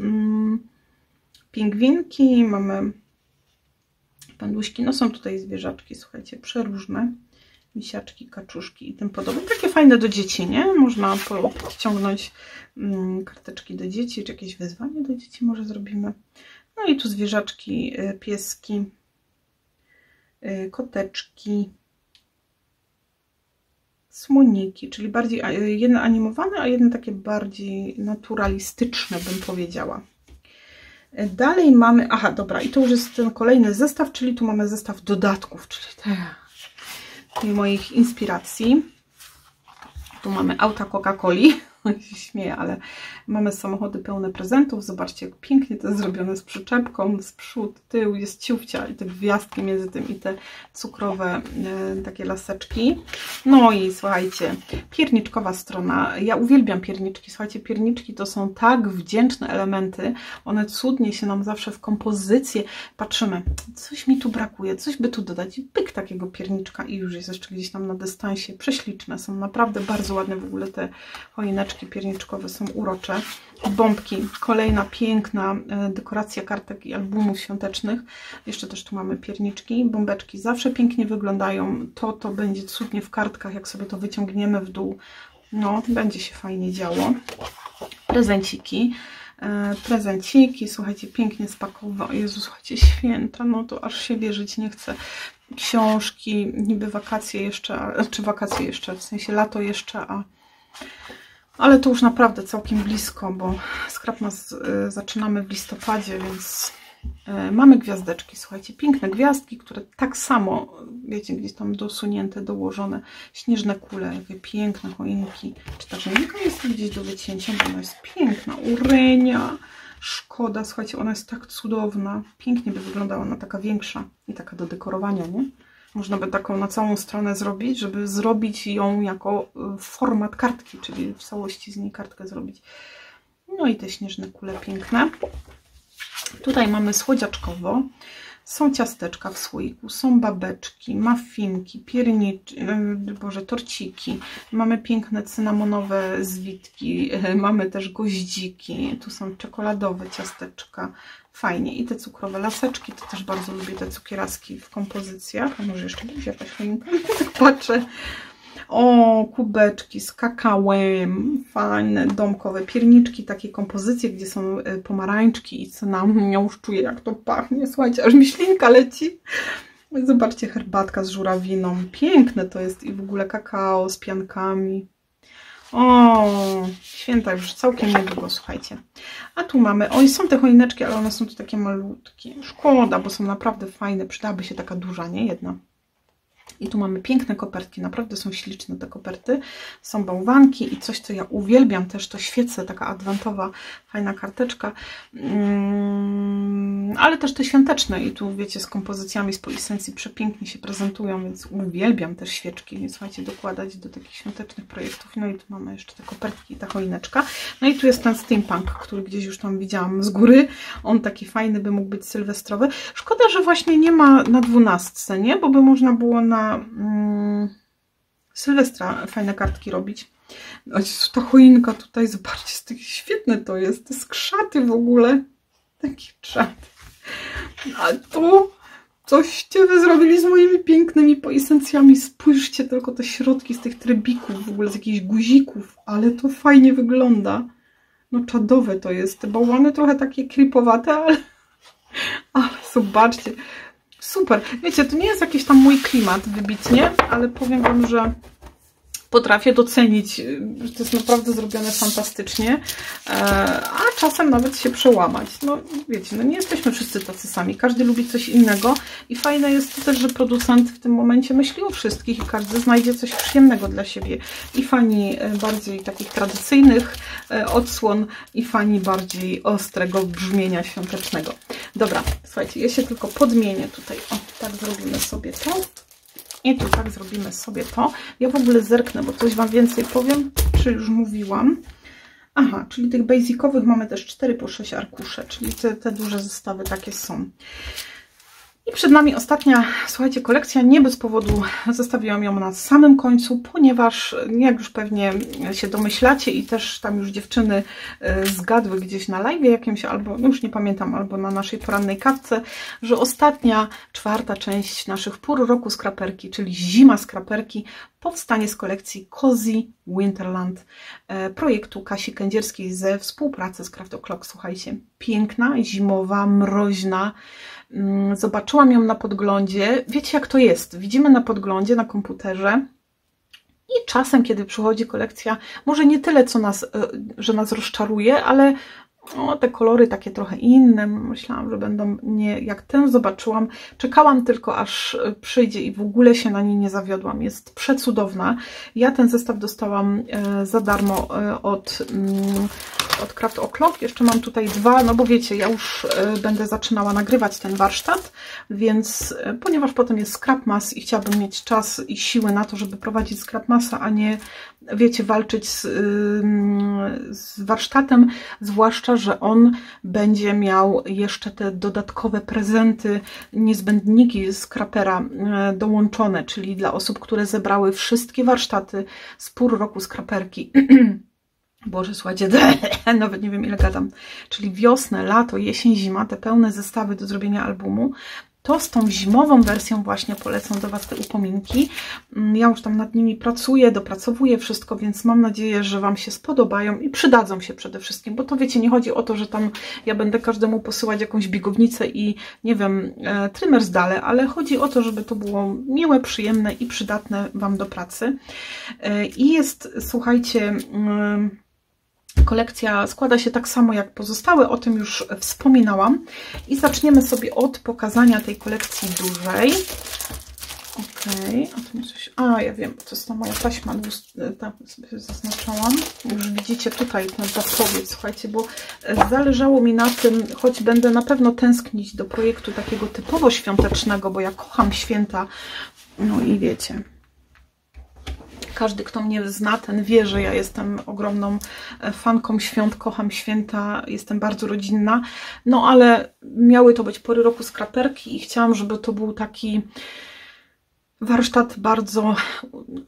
pingwinki, mamy panduśki, no są tutaj zwierzaczki, słuchajcie, przeróżne. Misiaczki, kaczuszki i tym podobne. Takie fajne do dzieci, nie? Można podciągnąć karteczki do dzieci, czy jakieś wyzwanie do dzieci może zrobimy. No i tu zwierzaczki, pieski, koteczki, słoniki, czyli bardziej jedne animowane, a jedne takie bardziej naturalistyczne, bym powiedziała. Dalej mamy, aha, dobra, i to już jest ten kolejny zestaw, czyli tu mamy zestaw dodatków, czyli te moich inspiracji. Tu mamy auta Coca-Coli, się śmieję, ale mamy samochody pełne prezentów. Zobaczcie, jak pięknie to jest zrobione z przyczepką, z przód, tył, jest ciufcia i te gwiazdki między tym i te cukrowe takie laseczki. No i słuchajcie, pierniczkowa strona. Ja uwielbiam pierniczki. Słuchajcie, pierniczki to są tak wdzięczne elementy. One cudnie się nam zawsze w kompozycję patrzymy. Coś mi tu brakuje, coś by tu dodać. I pyk takiego pierniczka i już jest jeszcze gdzieś tam na dystansie. Prześliczne są, naprawdę bardzo ładne w ogóle te choineczki pierniczkowe są urocze. Bombki, kolejna piękna dekoracja kartek i albumów świątecznych. Jeszcze też tu mamy pierniczki, bombeczki zawsze pięknie wyglądają. To będzie cudnie w kartkach, jak sobie to wyciągniemy w dół. No, będzie się fajnie działo. Prezenciki. Prezenciki, słuchajcie, pięknie spakowane. Jezu, słuchajcie, święta, no to aż się wierzyć nie chce. Książki, niby wakacje jeszcze, czy wakacje jeszcze, w sensie lato jeszcze, ale to już naprawdę całkiem blisko, bo Scrapmas zaczynamy w listopadzie, więc mamy gwiazdeczki, słuchajcie, piękne gwiazdki, które tak samo, wiecie, gdzieś tam dosunięte, dołożone, śnieżne kule, jakie piękne choinki. Czy ta choinka jest gdzieś do wycięcia, bo ona jest piękna, urenia, szkoda, słuchajcie, ona jest tak cudowna, pięknie by wyglądała, ona taka większa i taka do dekorowania, nie? Można by taką na całą stronę zrobić, żeby zrobić ją jako format kartki, czyli w całości z niej kartkę zrobić. No i te śnieżne kule piękne. Tutaj mamy słodziaczkowo. Są ciasteczka w słoiku, są babeczki, muffinki, torciki. Mamy piękne cynamonowe zwitki, mamy też goździki. Tu są czekoladowe ciasteczka. Fajnie. I te cukrowe laseczki, to też bardzo lubię te cukieraski w kompozycjach. A może jeszcze będzie jakaś choinka? Tak patrzę. O, kubeczki z kakałem, fajne, domkowe pierniczki, takie kompozycje, gdzie są pomarańczki i cynamon. Ja już czuję, jak to pachnie. Słuchajcie, aż mi ślinka leci. Zobaczcie, herbatka z żurawiną. Piękne to jest i w ogóle kakao z piankami. O, święta już całkiem niedługo, słuchajcie. A tu mamy, oj, są te choineczki, ale one są tu takie malutkie. Szkoda, bo są naprawdę fajne. Przydałaby się taka duża, nie? Jedna. I tu mamy piękne kopertki, naprawdę są śliczne te koperty. Są bałwanki i coś, co ja uwielbiam też, to świece, taka adwentowa, fajna karteczka. Ale też te świąteczne i tu wiecie, z kompozycjami z Polissencji przepięknie się prezentują, więc uwielbiam też świeczki, słuchajcie, dokładać do takich świątecznych projektów. No i tu mamy jeszcze te kopertki i ta choineczka. No i tu jest ten steampunk, który gdzieś już tam widziałam z góry. On taki fajny, by mógł być sylwestrowy. Szkoda, że właśnie nie ma na 12, nie? Bo by można było na Sylwestra fajne kartki robić. Ta choinka tutaj, zobaczcie, świetne to jest. Te skrzaty w ogóle. Takie krzaty. A tu coście wy zrobili z moimi pięknymi poesencjami. Spójrzcie tylko te środki z tych trybików, w ogóle z jakichś guzików. Ale to fajnie wygląda. No czadowe to jest. Te bałwany trochę takie creepowate, ale zobaczcie. Super. Wiecie, to nie jest jakiś tam mój klimat wybitnie, ale powiem wam, że potrafię docenić, że to jest naprawdę zrobione fantastycznie, a czasem nawet się przełamać. No wiecie, no nie jesteśmy wszyscy tacy sami, każdy lubi coś innego i fajne jest to też, że producent w tym momencie myśli o wszystkich i każdy znajdzie coś przyjemnego dla siebie. I fani bardziej takich tradycyjnych odsłon i fani bardziej ostrego brzmienia świątecznego. Dobra, słuchajcie, ja się tylko podmienię tutaj. O, tak zrobimy sobie to. I tu tak zrobimy sobie to. Ja w ogóle zerknę, bo coś wam więcej powiem, czy już mówiłam. Aha, czyli tych basicowych mamy też 4 po 6 arkusze, czyli te duże zestawy takie są. I przed nami ostatnia, słuchajcie, kolekcja. Nie bez powodu zostawiłam ją na samym końcu, ponieważ jak już pewnie się domyślacie i też tam już dziewczyny zgadły gdzieś na live jakimś, albo no już nie pamiętam, albo na naszej porannej kawce, że ostatnia, 4. część naszych pór roku skraperki, czyli zima skraperki, powstanie z kolekcji Cozy Winterland, projektu Kasi Kędzierskiej ze współpracy z Craft O'Clock. Słuchajcie, piękna, zimowa, mroźna. Zobaczyłam ją na podglądzie. Wiecie, jak to jest? Widzimy na podglądzie, na komputerze i czasem, kiedy przychodzi kolekcja, może nie tyle, że nas rozczaruje, ale O, te kolory takie trochę inne. Myślałam, że będą nie jak ten. Zobaczyłam. Czekałam tylko, aż przyjdzie i w ogóle się na niej nie zawiodłam. Jest przecudowna. Ja ten zestaw dostałam za darmo od Craft O'Clock. Jeszcze mam tutaj dwa, no bo wiecie, ja już będę zaczynała nagrywać ten warsztat, więc ponieważ potem jest Scrapmas i chciałabym mieć czas i siły na to, żeby prowadzić Scrapmasa, a nie, wiecie, walczyć z warsztatem, zwłaszcza, że on będzie miał jeszcze te dodatkowe prezenty, niezbędniki z Scrapera dołączone, czyli dla osób, które zebrały wszystkie warsztaty z pół roku Scraperki. Boże, słuchajcie, nawet nie wiem, ile gadam. Czyli wiosnę, lato, jesień, zima, te pełne zestawy do zrobienia albumu. To z tą zimową wersją właśnie polecą do Was te upominki. Ja już tam nad nimi pracuję, dopracowuję wszystko, więc mam nadzieję, że Wam się spodobają i przydadzą się przede wszystkim, bo to wiecie, nie chodzi o to, że tam ja będę każdemu posyłać jakąś bigownicę i nie wiem, trymer z dale, ale chodzi o to, żeby to było miłe, przyjemne i przydatne Wam do pracy. I jest, słuchajcie, kolekcja składa się tak samo jak pozostałe, o tym już wspominałam. I zaczniemy sobie od pokazania tej kolekcji dużej. Okej, a tu mi coś... A, ja wiem, to jest ta moja taśma, tak sobie zaznaczałam. Już widzicie tutaj ten zapowiedź, słuchajcie, bo zależało mi na tym, choć będę na pewno tęsknić do projektu takiego typowo świątecznego, bo ja kocham święta, no i wiecie... Każdy, kto mnie zna, ten wie, że ja jestem ogromną fanką świąt, kocham święta, jestem bardzo rodzinna. No ale miały to być pory roku Scraperki i chciałam, żeby to był taki warsztat bardzo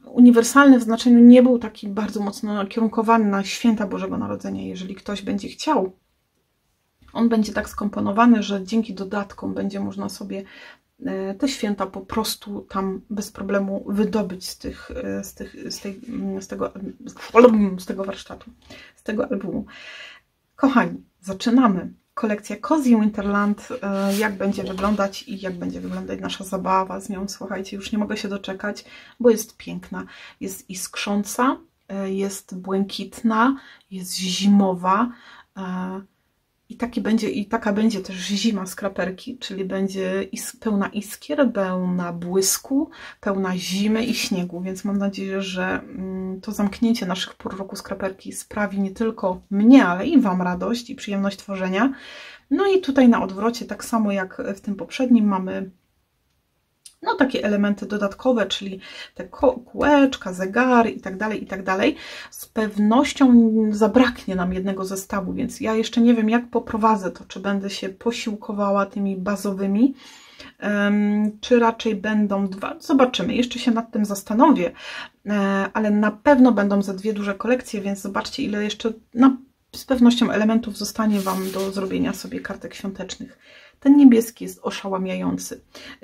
uniwersalny, w znaczeniu nie był taki bardzo mocno nakierunkowany na święta Bożego Narodzenia. Jeżeli ktoś będzie chciał, on będzie tak skomponowany, że dzięki dodatkom będzie można sobie te święta po prostu tam bez problemu wydobyć z tego warsztatu, z tego albumu. Kochani, zaczynamy. Kolekcja Cozy Winterland, jak będzie wyglądać i jak będzie wyglądać nasza zabawa z nią. Słuchajcie, już nie mogę się doczekać, bo jest piękna. Jest iskrząca, jest błękitna, jest zimowa. I taka będzie też zima Scraperki, czyli będzie pełna iskier, pełna błysku, pełna zimy i śniegu, więc mam nadzieję, że to zamknięcie naszych pór roku Scraperki sprawi nie tylko mnie, ale i Wam radość i przyjemność tworzenia. No i tutaj na odwrocie, tak samo jak w tym poprzednim, mamy no takie elementy dodatkowe, czyli te kółeczka, zegary i tak dalej, i tak dalej. Z pewnością zabraknie nam jednego zestawu, więc ja jeszcze nie wiem, jak poprowadzę to, czy będę się posiłkowała tymi bazowymi, czy raczej będą dwa. Zobaczymy, jeszcze się nad tym zastanowię, ale na pewno będą ze dwie duże kolekcje, więc zobaczcie, ile jeszcze z pewnością elementów zostanie Wam do zrobienia sobie kartek świątecznych. Ten niebieski jest oszałamiający.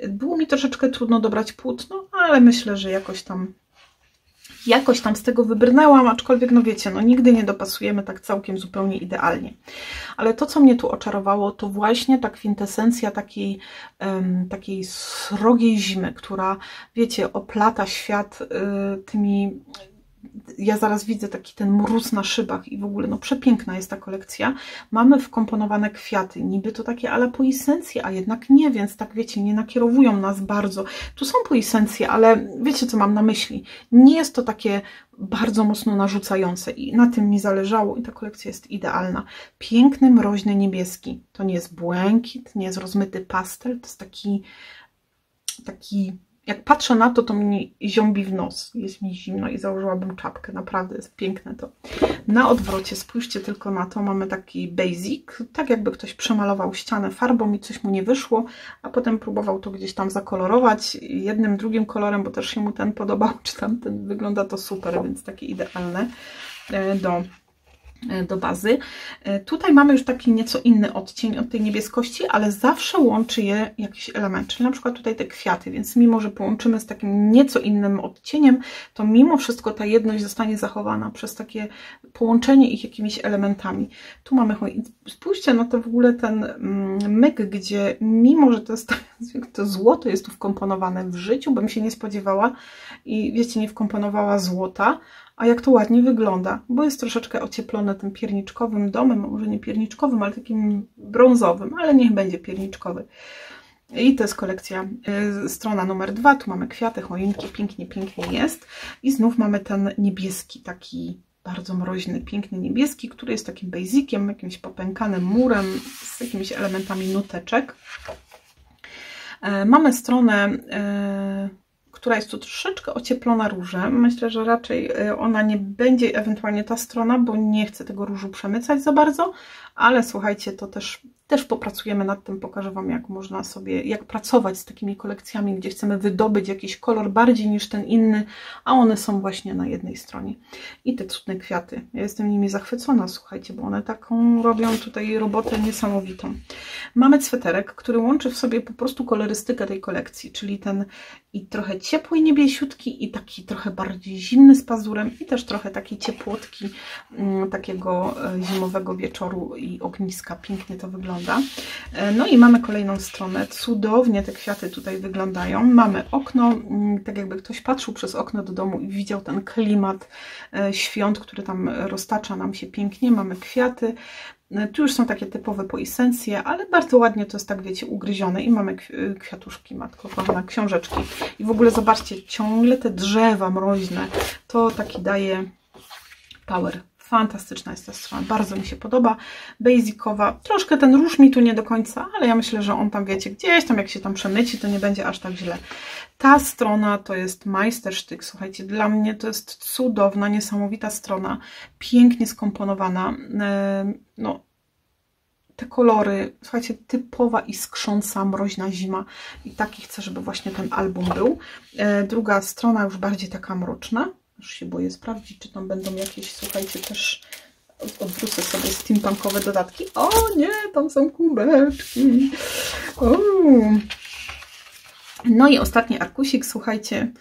Było mi troszeczkę trudno dobrać płótno, ale myślę, że jakoś tam z tego wybrnęłam, aczkolwiek no wiecie, no nigdy nie dopasujemy tak całkiem zupełnie idealnie. Ale to, co mnie tu oczarowało, to właśnie ta kwintesencja takiej srogiej zimy, która, wiecie, oplata świat tymi... Ja zaraz widzę taki ten mróz na szybach i w ogóle no przepiękna jest ta kolekcja. Mamy wkomponowane kwiaty, niby to takie ala poisencje, a jednak nie, więc tak wiecie, nie nakierowują nas bardzo. Tu są poisencje, ale wiecie, co mam na myśli. Nie jest to takie bardzo mocno narzucające i na tym mi zależało i ta kolekcja jest idealna. Piękny, mroźny niebieski. To nie jest błękit, nie jest rozmyty pastel, to jest taki jak patrzę na to, to mnie ziąbi w nos. Jest mi zimno i założyłabym czapkę. Naprawdę jest piękne to. Na odwrocie, spójrzcie tylko na to, mamy taki basic, tak jakby ktoś przemalował ścianę farbą i coś mu nie wyszło, a potem próbował to gdzieś tam zakolorować jednym, drugim kolorem, bo też się mu ten podobał, czy tamten. Wygląda to super, więc takie idealne do bazy. Tutaj mamy już taki nieco inny odcień od tej niebieskości, ale zawsze łączy je jakiś element, czyli na przykład tutaj te kwiaty, więc mimo, że połączymy z takim nieco innym odcieniem, to mimo wszystko ta jedność zostanie zachowana przez takie połączenie ich jakimiś elementami. Tu mamy, spójrzcie na to w ogóle ten myk, gdzie mimo, że to złoto jest tu wkomponowane, w życiu bym się nie spodziewała i wiecie, nie wkomponowała złota, a jak to ładnie wygląda, bo jest troszeczkę ocieplone tym pierniczkowym domem, może nie pierniczkowym, ale takim brązowym, ale niech będzie pierniczkowy. I to jest kolekcja, strona numer 2, tu mamy kwiaty, choinki, pięknie, pięknie jest. I znów mamy ten niebieski, taki bardzo mroźny, piękny niebieski, który jest takim basiciem, jakimś popękanym murem z jakimiś elementami nuteczek. Mamy stronę, która jest tu troszeczkę ocieplona różem. Myślę, że raczej ona nie będzie, ewentualnie ta strona, bo nie chcę tego różu przemycać za bardzo, ale słuchajcie, to też popracujemy nad tym, pokażę Wam, jak można sobie, jak pracować z takimi kolekcjami, gdzie chcemy wydobyć jakiś kolor bardziej niż ten inny, a one są właśnie na jednej stronie. I te cudne kwiaty. Ja jestem nimi zachwycona, słuchajcie, bo one taką robią tutaj robotę niesamowitą. Mamy cweterek, który łączy w sobie po prostu kolorystykę tej kolekcji, czyli ten i trochę ciepły niebiesiutki i taki trochę bardziej zimny z pazurem i też trochę taki ciepłotki takiego zimowego wieczoru i ogniska. Pięknie to wygląda. No i mamy kolejną stronę. Cudownie te kwiaty tutaj wyglądają. Mamy okno, tak jakby ktoś patrzył przez okno do domu i widział ten klimat świąt, który tam roztacza nam się pięknie. Mamy kwiaty. Tu już są takie typowe poisencje, ale bardzo ładnie to jest, tak wiecie, ugryzione. I mamy kwiatuszki, matko kochana, książeczki. I w ogóle zobaczcie, ciągle te drzewa mroźne, to taki daje power. Fantastyczna jest ta strona, bardzo mi się podoba, basicowa, troszkę ten róż mi tu nie do końca, ale ja myślę, że on tam, wiecie, gdzieś tam jak się tam przemyci, to nie będzie aż tak źle. Ta strona to jest majstersztyk, słuchajcie, dla mnie to jest cudowna, niesamowita strona, pięknie skomponowana, no te kolory, słuchajcie, typowa iskrząca, mroźna zima i taki chcę, żeby właśnie ten album był. Druga strona już bardziej taka mroczna. Już się boję sprawdzić, czy tam będą jakieś, słuchajcie, też odwrócę sobie steampunkowe dodatki. O nie, tam są kubeczki. O. No i ostatni arkusik, słuchajcie,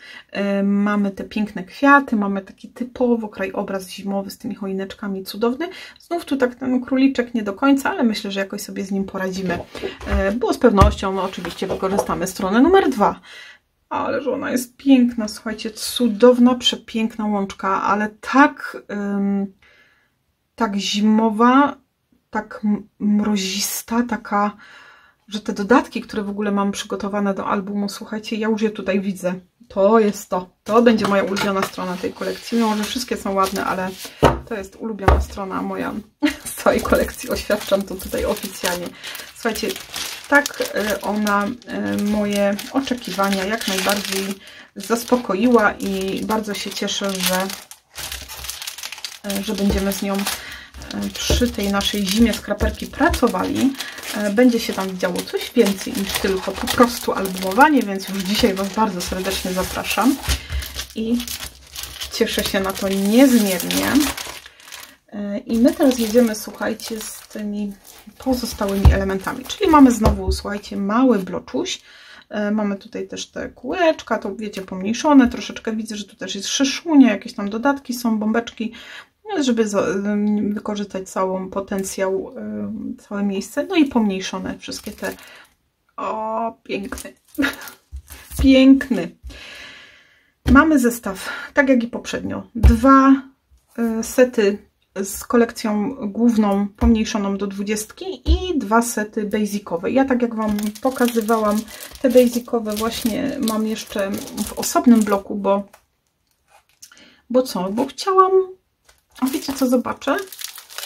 mamy te piękne kwiaty, mamy taki typowo krajobraz zimowy z tymi choineczkami cudowny. Znów tu tak ten króliczek nie do końca, ale myślę, że jakoś sobie z nim poradzimy, bo z pewnością no, oczywiście wykorzystamy stronę numer 2. Ale że ona jest piękna, słuchajcie, cudowna, przepiękna łączka, ale tak, tak zimowa, tak mrozista, taka, że te dodatki, które w ogóle mam przygotowane do albumu, słuchajcie, ja już je tutaj widzę. To jest to. To będzie moja ulubiona strona tej kolekcji. Mimo że wszystkie są ładne, ale to jest ulubiona strona moja z całej kolekcji. Oświadczam to tutaj oficjalnie. Słuchajcie, tak ona moje oczekiwania jak najbardziej zaspokoiła i bardzo się cieszę, że będziemy z nią przy tej naszej zimie skraperki pracowali. Będzie się tam działo coś więcej niż tylko po prostu albumowanie, więc już dzisiaj Was bardzo serdecznie zapraszam i cieszę się na to niezmiernie. I my teraz jedziemy, słuchajcie, z tymi pozostałymi elementami, czyli mamy znowu, słuchajcie, mały bloczuś. Mamy tutaj też te kółeczka, to wiecie, pomniejszone, troszeczkę widzę, że tu też jest szyszunia, jakieś tam dodatki są, bombeczki, żeby wykorzystać cały potencjał, całe miejsce, no i pomniejszone wszystkie te, o, piękny, piękny. Mamy zestaw, tak jak i poprzednio, 2 sety z kolekcją główną pomniejszoną do 20 i 2 sety basicowe. Ja tak jak Wam pokazywałam, te basicowe właśnie mam jeszcze w osobnym bloku, bo co? Bo chciałam, a wiecie co zobaczę?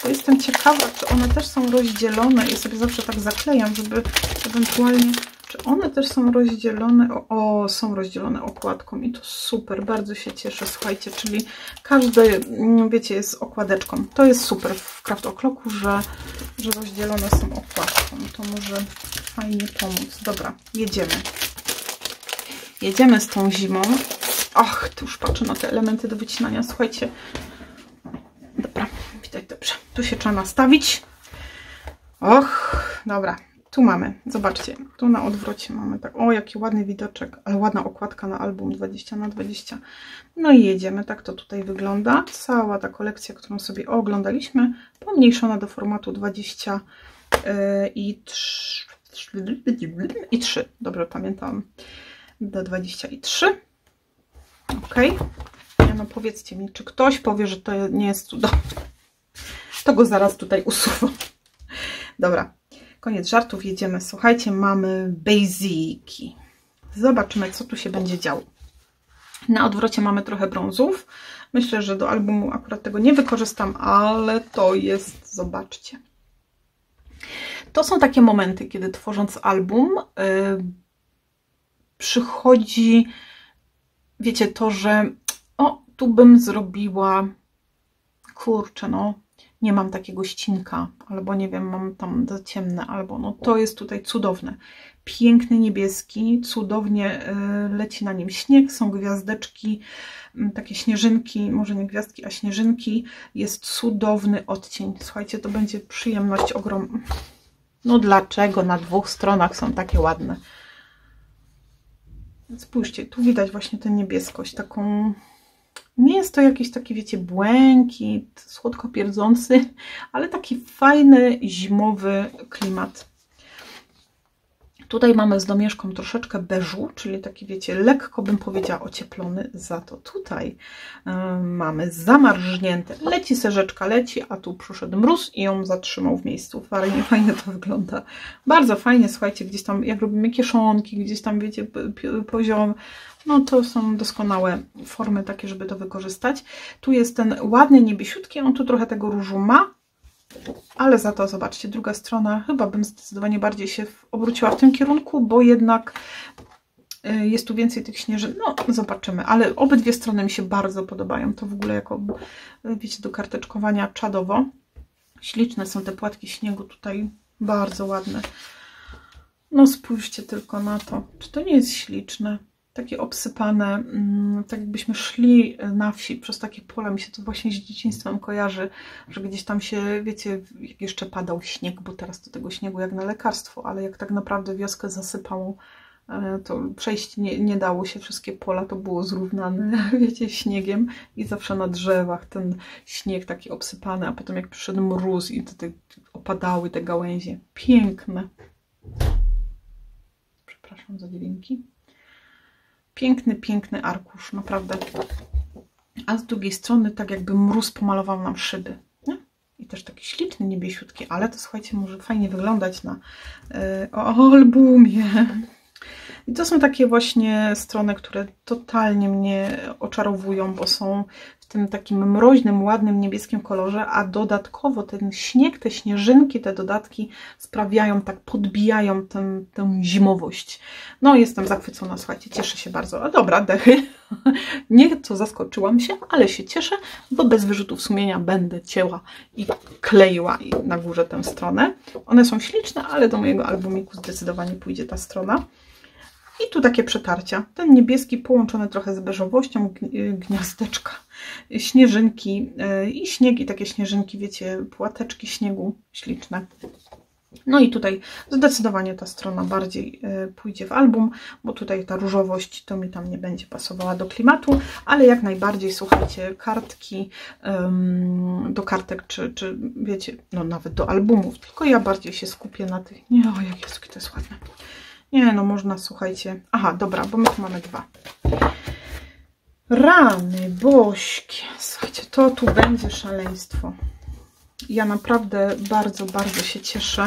Bo jestem ciekawa, czy one też są rozdzielone. Ja sobie zawsze tak zaklejam, żeby ewentualnie, czy one też są rozdzielone. O, są rozdzielone okładką i to super, bardzo się cieszę, słuchajcie, czyli każde, wiecie, jest okładeczką. To jest super w Craft O'Clocku, że rozdzielone są okładką. To może fajnie pomóc. Dobra, jedziemy. Jedziemy z tą zimą. Och, tu już patrzę na te elementy do wycinania, słuchajcie. Dobra, widać dobrze. Tu się trzeba nastawić. Och, dobra. Tu mamy, zobaczcie, tu na odwrocie mamy tak, o jaki ładny widoczek, ale ładna okładka na album 20×20. No i jedziemy, tak to tutaj wygląda. Cała ta kolekcja, którą sobie oglądaliśmy, pomniejszona do formatu 20 i 3, dobrze pamiętam, do 23. Ok, Nie no, powiedzcie mi, czy ktoś powie, że to nie jest cudowne? To go zaraz tutaj usuwam. Dobra, koniec żartów, jedziemy. Słuchajcie, mamy basiki. Zobaczymy, co tu się będzie działo. Na odwrocie mamy trochę brązów. Myślę, że do albumu akurat tego nie wykorzystam, ale to jest, zobaczcie. To są takie momenty, kiedy tworząc album przychodzi, wiecie, to, że o, tu bym zrobiła, kurczę, no, nie mam takiego ścinka, albo nie wiem, mam tam za ciemne, albo no, to jest tutaj cudowne. Piękny niebieski, cudownie leci na nim śnieg, są gwiazdeczki, takie śnieżynki, może nie gwiazdki, a śnieżynki. Jest cudowny odcień. Słuchajcie, to będzie przyjemność ogromna. No dlaczego na dwóch stronach są takie ładne? Spójrzcie, tu widać właśnie tę niebieskość, taką... Nie jest to jakiś taki, wiecie, błękit, słodko pierdzący, ale taki fajny, zimowy klimat. Tutaj mamy z domieszką troszeczkę beżu, czyli taki, wiecie, lekko bym powiedziała ocieplony. Za to tutaj mamy zamarznięte. Leci serzeczka, leci, a tu przyszedł mróz i ją zatrzymał w miejscu. Fajnie, fajnie to wygląda. Bardzo fajnie, słuchajcie, gdzieś tam, jak robimy kieszonki, gdzieś tam, wiecie, poziom. No to są doskonałe formy takie, żeby to wykorzystać. Tu jest ten ładny, niebiesiutki, on tu trochę tego różu ma. Ale za to, zobaczcie, druga strona, chyba bym zdecydowanie bardziej się obróciła w tym kierunku, bo jednak jest tu więcej tych śnieżyn. No, zobaczymy, ale obydwie strony mi się bardzo podobają. To w ogóle jako, wiecie, do karteczkowania czadowo. Śliczne są te płatki śniegu tutaj, bardzo ładne. No, spójrzcie tylko na to. Czy to nie jest śliczne? Takie obsypane, tak jakbyśmy szli na wsi przez takie pola. Mi się to właśnie z dzieciństwem kojarzy, że gdzieś tam się, wiecie, jak jeszcze padał śnieg, bo teraz to tego śniegu jak na lekarstwo, ale jak tak naprawdę wioskę zasypało, to przejść nie dało się, wszystkie pola to było zrównane, wiecie, śniegiem i zawsze na drzewach ten śnieg taki obsypany, a potem jak przyszedł mróz i te opadały te gałęzie. Piękne. Przepraszam za dźwięki. Piękny, piękny arkusz, naprawdę. A z drugiej strony tak jakby mróz pomalował nam szyby. Nie? I też taki śliczny, niebiesiutki, ale to słuchajcie, może fajnie wyglądać na albumie. I to są takie właśnie strony, które totalnie mnie oczarowują, bo są w tym takim mroźnym, ładnym, niebieskim kolorze, a dodatkowo ten śnieg, te śnieżynki, te dodatki sprawiają, tak podbijają tę zimowość. No, jestem zachwycona, słuchajcie, cieszę się bardzo. A dobra, dechy. Nieco zaskoczyłam się, ale się cieszę, bo bez wyrzutów sumienia będę cięła i kleiła na górze tę stronę. One są śliczne, ale do mojego albumiku zdecydowanie pójdzie ta strona. I tu takie przetarcia. Ten niebieski połączony trochę z beżowością, gniazdeczka, śnieżynki i śnieg i takie śnieżynki, wiecie, płateczki śniegu śliczne. No i tutaj zdecydowanie ta strona bardziej pójdzie w album, bo tutaj ta różowość to mi tam nie będzie pasowała do klimatu, ale jak najbardziej, słuchajcie, kartki do kartek, czy wiecie, no nawet do albumów, tylko ja bardziej się skupię na tych, nie, o jak jest, to jest ładne. Nie, no można, słuchajcie. Aha, dobra, bo my tu mamy dwa. Rany bośkie. Słuchajcie, to tu będzie szaleństwo. Ja naprawdę bardzo, bardzo się cieszę,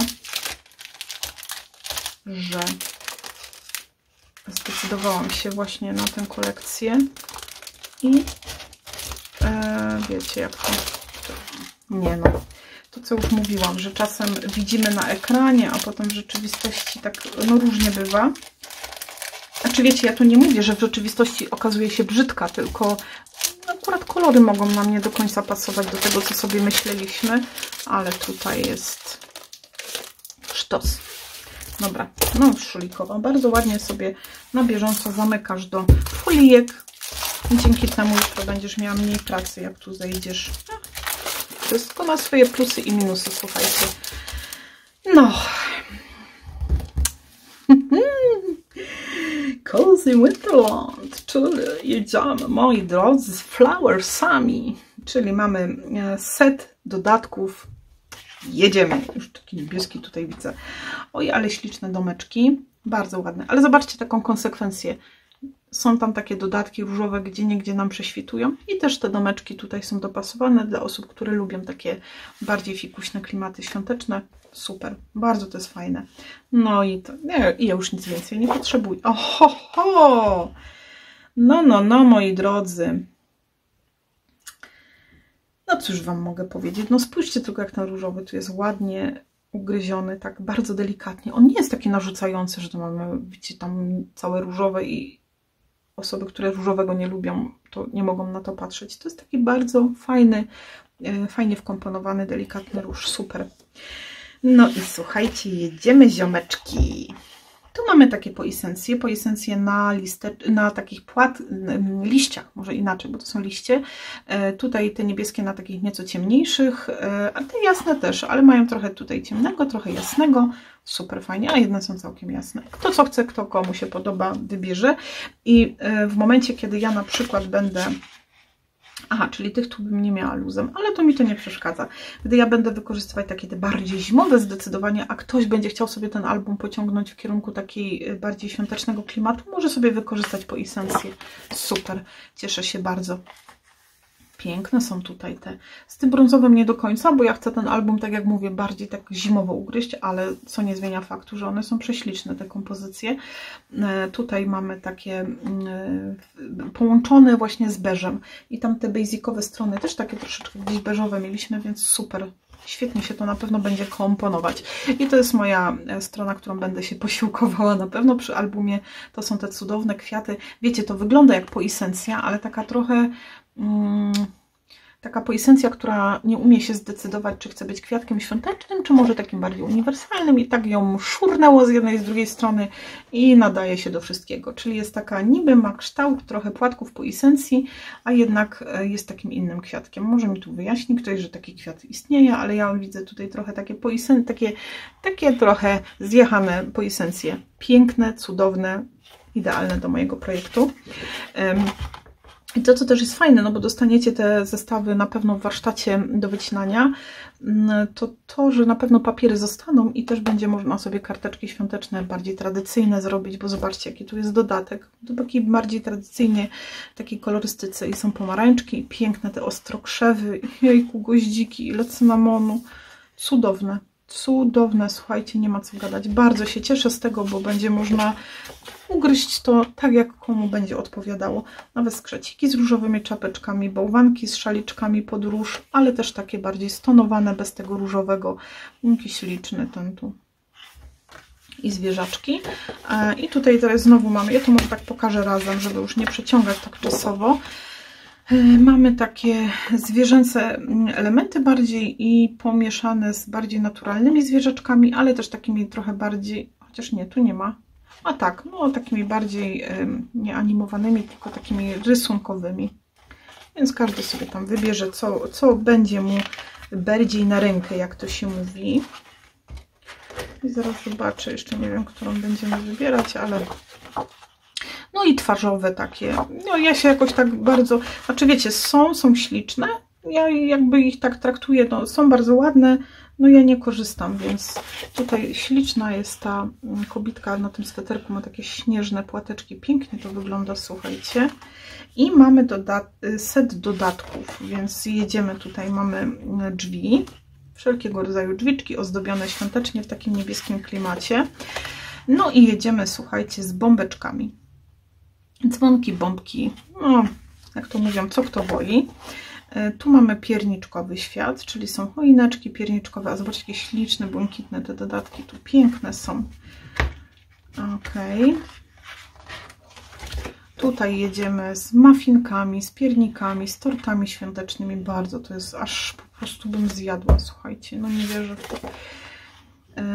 że zdecydowałam się właśnie na tę kolekcję. I wiecie, jak to... Nie no. To, co już mówiłam, że czasem widzimy na ekranie, a potem w rzeczywistości tak no różnie bywa. Znaczy wiecie, ja tu nie mówię, że w rzeczywistości okazuje się brzydka, tylko akurat kolory mogą nam nie do końca pasować do tego, co sobie myśleliśmy, ale tutaj jest sztos. Dobra, no szulikowa. Bardzo ładnie sobie na bieżąco zamykasz do folijek. Dzięki temu jutro będziesz miała mniej pracy, jak tu zejdziesz. Wszystko ma swoje plusy i minusy, słuchajcie. No. Cozy Winterland, czyli jedziemy, moi drodzy, z Flowersami. Czyli mamy set dodatków. Jedziemy. Już taki niebieski tutaj widzę. Oj, ale śliczne domeczki. Bardzo ładne. Ale zobaczcie taką konsekwencję. są tam takie dodatki różowe, gdzieniegdzie nam prześwitują i też te domeczki tutaj są dopasowane dla osób, które lubią takie bardziej fikuśne klimaty świąteczne. Super, bardzo to jest fajne. No i to, ja już nic więcej nie potrzebuję. Oho! No, moi drodzy. No cóż Wam mogę powiedzieć, no spójrzcie tylko jak ten różowy tu jest ładnie ugryziony, tak bardzo delikatnie. On nie jest taki narzucający, że to mamy, widzicie, tam całe różowe i osoby, które różowego nie lubią, to nie mogą na to patrzeć. To jest taki bardzo fajny, fajnie wkomponowany, delikatny róż, super. No i słuchajcie, jedziemy ziomeczki. Tu mamy takie poisencje na takich liściach, może inaczej, bo to są liście. Tutaj te niebieskie na takich nieco ciemniejszych, a te jasne też, ale mają trochę tutaj ciemnego, trochę jasnego. Super fajnie, a jedne są całkiem jasne. Kto co chce, kto komu się podoba, wybierze. I w momencie, kiedy ja na przykład będę... Aha, czyli tych tu bym nie miała luzem, ale to mi to nie przeszkadza. Gdy ja będę wykorzystywać takie te bardziej zimowe zdecydowanie, a ktoś będzie chciał sobie ten album pociągnąć w kierunku takiej bardziej świątecznego klimatu, może sobie wykorzystać poisencję. Super, cieszę się bardzo. Piękne są tutaj te. Z tym brązowym nie do końca, bo ja chcę ten album, tak jak mówię, bardziej tak zimowo ugryźć, ale co nie zmienia faktu, że one są prześliczne, te kompozycje. Tutaj mamy takie połączone właśnie z beżem i tam te basicowe strony też takie troszeczkę gdzieś beżowe mieliśmy, więc super. Świetnie się to na pewno będzie komponować. I to jest moja strona, którą będę się posiłkowała na pewno przy albumie. To są te cudowne kwiaty. Wiecie, to wygląda jak poisencja, ale taka trochę... taka poisencja, która nie umie się zdecydować, czy chce być kwiatkiem świątecznym, czy może takim bardziej uniwersalnym i tak ją szurnęło z jednej i z drugiej strony i nadaje się do wszystkiego. Czyli jest taka niby ma kształt trochę płatków poisencji, a jednak jest takim innym kwiatkiem. Może mi tu wyjaśni ktoś, że taki kwiat istnieje, ale ja widzę tutaj trochę takie takie trochę zjechane poisencje. Piękne, cudowne, idealne do mojego projektu. I to, co też jest fajne, no bo dostaniecie te zestawy na pewno w warsztacie do wycinania, to, że na pewno papiery zostaną i też będzie można sobie karteczki świąteczne bardziej tradycyjne zrobić, bo zobaczcie, jaki tu jest dodatek. To taki bardziej tradycyjnie, takiej kolorystyce i są pomarańczki, piękne te ostrokrzewy, jejku, goździki, ile cynamonu, cudowne. Cudowne, słuchajcie, nie ma co gadać. Bardzo się cieszę z tego, bo będzie można ugryźć to tak, jak komu będzie odpowiadało. Nawet skrzeciki z różowymi czapeczkami, bałwanki z szaliczkami pod róż, ale też takie bardziej stonowane, bez tego różowego. Jakiś liczny ten tu. I zwierzaczki. I tutaj teraz znowu mamy, ja to może tak pokażę razem, żeby już nie przeciągać tak czasowo. Mamy takie zwierzęce elementy bardziej i pomieszane z bardziej naturalnymi zwierzaczkami, ale też takimi trochę bardziej, chociaż nie, tu nie ma. A tak, no takimi bardziej nie animowanymi, tylko takimi rysunkowymi. Więc każdy sobie tam wybierze, co będzie mu bardziej na rękę, jak to się mówi. I zaraz zobaczę, jeszcze nie wiem, którą będziemy wybierać, ale... No i twarzowe takie. No ja się jakoś tak bardzo... Znaczy wiecie, są śliczne. Ja jakby ich tak traktuję, no są bardzo ładne. No ja nie korzystam, więc tutaj śliczna jest ta kobitka na tym sweterku. Ma takie śnieżne płateczki. Pięknie to wygląda, słuchajcie. I mamy set dodatków, więc jedziemy tutaj. Mamy drzwi. Wszelkiego rodzaju drzwiczki ozdobione świątecznie w takim niebieskim klimacie. No i jedziemy, słuchajcie, z bombeczkami. Dzwonki, bombki, no jak to mówią, co kto woli. Tu mamy pierniczkowy świat, czyli są choineczki pierniczkowe, a zobaczcie, jakie śliczne, błękitne te dodatki, tu piękne są. Ok. Tutaj jedziemy z mafinkami, z piernikami, z tortami świątecznymi, bardzo to jest, aż po prostu bym zjadła, słuchajcie, no nie wierzę w to.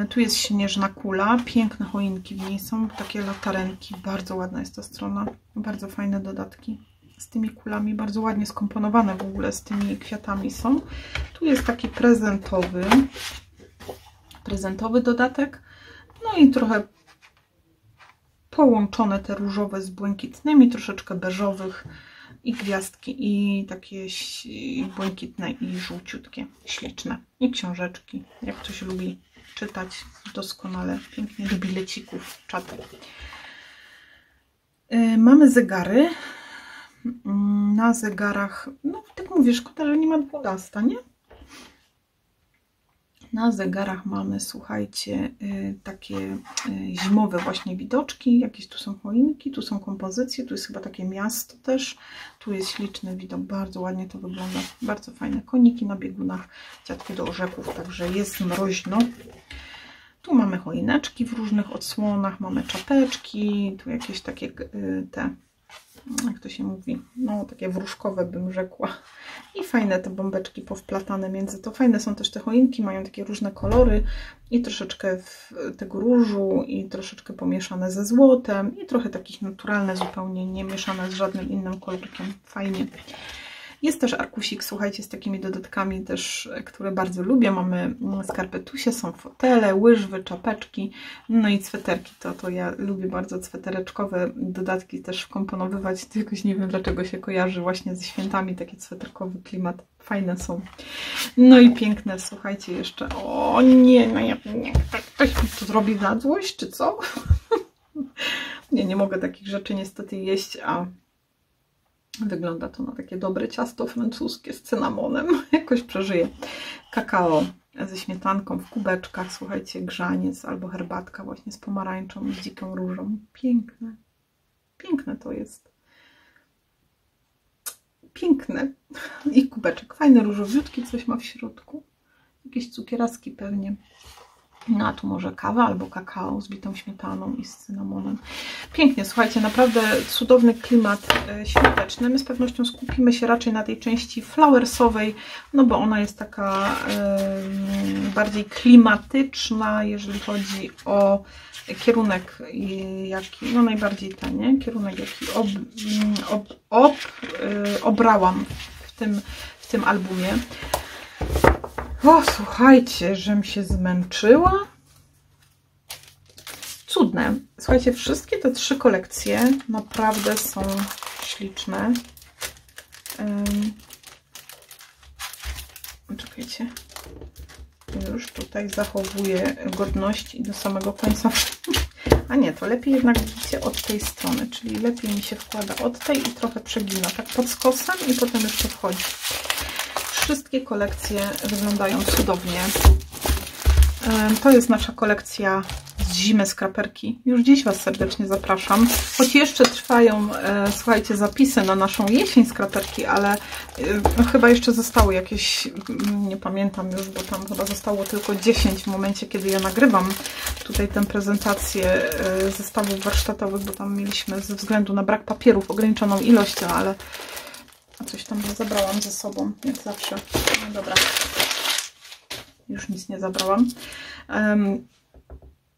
Tu jest śnieżna kula, piękne choinki w niej są, takie latarenki, bardzo ładna jest ta strona, bardzo fajne dodatki z tymi kulami, bardzo ładnie skomponowane w ogóle z tymi kwiatami są. Tu jest taki prezentowy dodatek, no i trochę połączone te różowe z błękitnymi, troszeczkę beżowych i gwiazdki i takie błękitne i żółciutkie, śliczne i książeczki, jak ktoś lubi czytać doskonale, pięknie do bilecików, czaty. Mamy zegary. Na zegarach, no tak mówię, szkoda, że nie ma 12, nie? Na zegarach mamy, słuchajcie, takie zimowe właśnie widoczki. Jakieś tu są choinki, tu są kompozycje, tu jest chyba takie miasto też. Tu jest śliczny widok, bardzo ładnie to wygląda. Bardzo fajne koniki na biegunach, dziadki do orzechów, także jest mroźno. Tu mamy choineczki w różnych odsłonach, mamy czapeczki, tu jakieś takie te, jak to się mówi, no takie wróżkowe bym rzekła. I fajne te bombeczki powplatane między to. Fajne są też te choinki, mają takie różne kolory i troszeczkę tego różu i troszeczkę pomieszane ze złotem i trochę takich naturalne zupełnie, nie mieszane z żadnym innym kolorkiem. Fajnie. Jest też arkusik, słuchajcie, z takimi dodatkami też, które bardzo lubię. Mamy skarpetusie, są fotele, łyżwy, czapeczki, no i cweterki. To ja lubię bardzo cwetereczkowe dodatki też wkomponowywać. Jakoś nie wiem, dlaczego się kojarzy właśnie ze świętami taki cweterkowy klimat. Fajne są. No i piękne, słuchajcie, jeszcze. O nie, no nie, ktoś mi tu zrobi na złość, czy co? Nie mogę takich rzeczy niestety jeść, a wygląda to na takie dobre ciasto francuskie z cynamonem. Jakoś przeżyję. Kakao ze śmietanką w kubeczkach. Słuchajcie, grzaniec albo herbatka właśnie z pomarańczą i z dziką różą. Piękne. Piękne to jest. Piękne. I kubeczek. Fajny, różowiutki coś ma w środku. Jakieś cukieraski pewnie. No a tu może kawa albo kakao z bitą śmietaną i z cynamonem. Pięknie, słuchajcie, naprawdę cudowny klimat świąteczny. My z pewnością skupimy się raczej na tej części flowersowej, no bo ona jest taka bardziej klimatyczna, jeżeli chodzi o kierunek, jaki, no najbardziej ten, nie? Kierunek, jaki obrałam w tym albumie. O, słuchajcie, żem się zmęczyła. Cudne. Słuchajcie, wszystkie te 3 kolekcje naprawdę są śliczne. Czekajcie. Już tutaj zachowuję godność i do samego końca. A nie, to lepiej jednak widzicie od tej strony, czyli lepiej mi się wkłada od tej i trochę przegina, tak pod skosem i potem jeszcze wchodzi. Wszystkie kolekcje wyglądają cudownie. To jest nasza kolekcja z zimy skraperki. Już dziś Was serdecznie zapraszam. Choć jeszcze trwają, słuchajcie, zapisy na naszą jesień skraperki, ale chyba jeszcze zostały jakieś, nie pamiętam już, bo tam chyba zostało tylko 10 w momencie, kiedy ja nagrywam tutaj tę prezentację zestawów warsztatowych, bo tam mieliśmy ze względu na brak papierów ograniczoną ilość, ale coś tam zabrałam ze sobą, jak zawsze. No dobra. Już nic nie zabrałam.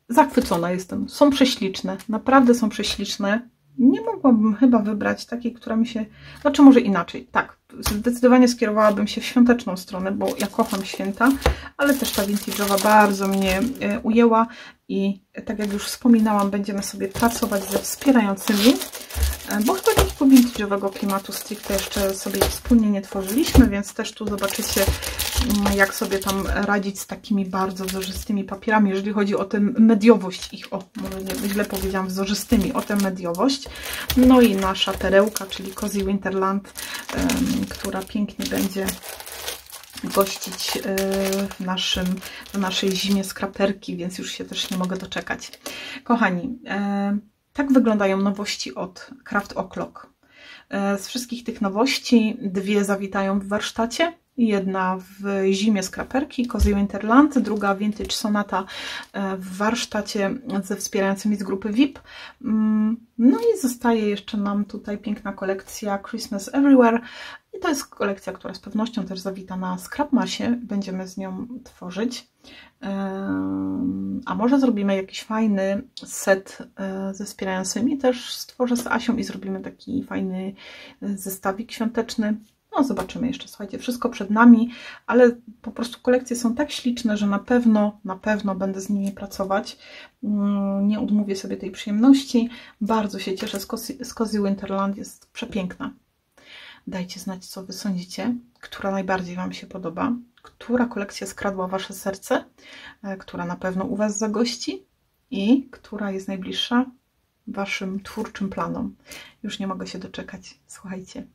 Zachwycona jestem. Są prześliczne. Naprawdę są prześliczne. Nie mogłabym chyba wybrać takiej, która mi się... Znaczy może inaczej. Tak, zdecydowanie skierowałabym się w świąteczną stronę, bo ja kocham święta, ale też ta vintage'owa bardzo mnie ujęła i tak jak już wspominałam, będziemy sobie pracować ze wspierającymi, bo chyba takiego vintage'owego klimatu stricte jeszcze sobie wspólnie nie tworzyliśmy, więc też tu zobaczycie, jak sobie tam radzić z takimi bardzo wzorzystymi papierami, jeżeli chodzi o tę mediowość ich, o, może nie, źle powiedziałam, wzorzystymi, o tę mediowość. No i nasza perełka, czyli Cozy Winterland, która pięknie będzie gościć w naszej zimie skraperki, więc już się też nie mogę doczekać. Kochani, tak wyglądają nowości od Craft O'Clock. Z wszystkich tych nowości 2 zawitają w warsztacie. Jedna w zimie skraperki, Cozy Winterland, druga Vintage Sonata w warsztacie ze wspierającymi z grupy VIP. No i zostaje jeszcze nam tutaj piękna kolekcja Christmas Everywhere. I to jest kolekcja, która z pewnością też zawita na Scrapmasie. Będziemy z nią tworzyć. A może zrobimy jakiś fajny set ze wspierającymi. Też stworzę z Asią i zrobimy taki fajny zestawik świąteczny. No zobaczymy jeszcze, słuchajcie, wszystko przed nami, ale po prostu kolekcje są tak śliczne, że na pewno będę z nimi pracować. Nie odmówię sobie tej przyjemności. Bardzo się cieszę z Cozy Winterland, jest przepiękna. Dajcie znać, co Wy sądzicie, która najbardziej Wam się podoba, która kolekcja skradła Wasze serce, która na pewno u Was zagości i która jest najbliższa Waszym twórczym planom. Już nie mogę się doczekać. Słuchajcie,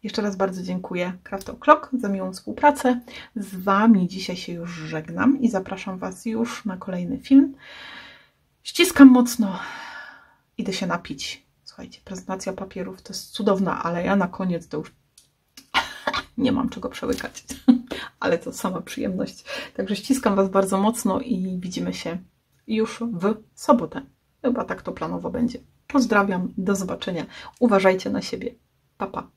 jeszcze raz bardzo dziękuję Craft O'Clock za miłą współpracę. Z Wami dzisiaj się już żegnam i zapraszam Was już na kolejny film. Ściskam mocno. Idę się napić. Słuchajcie, prezentacja papierów to jest cudowna, ale ja na koniec to już nie mam czego przełykać. Ale to sama przyjemność. Także ściskam Was bardzo mocno i widzimy się już w sobotę. Chyba tak to planowo będzie. Pozdrawiam, do zobaczenia. Uważajcie na siebie. Pa, pa.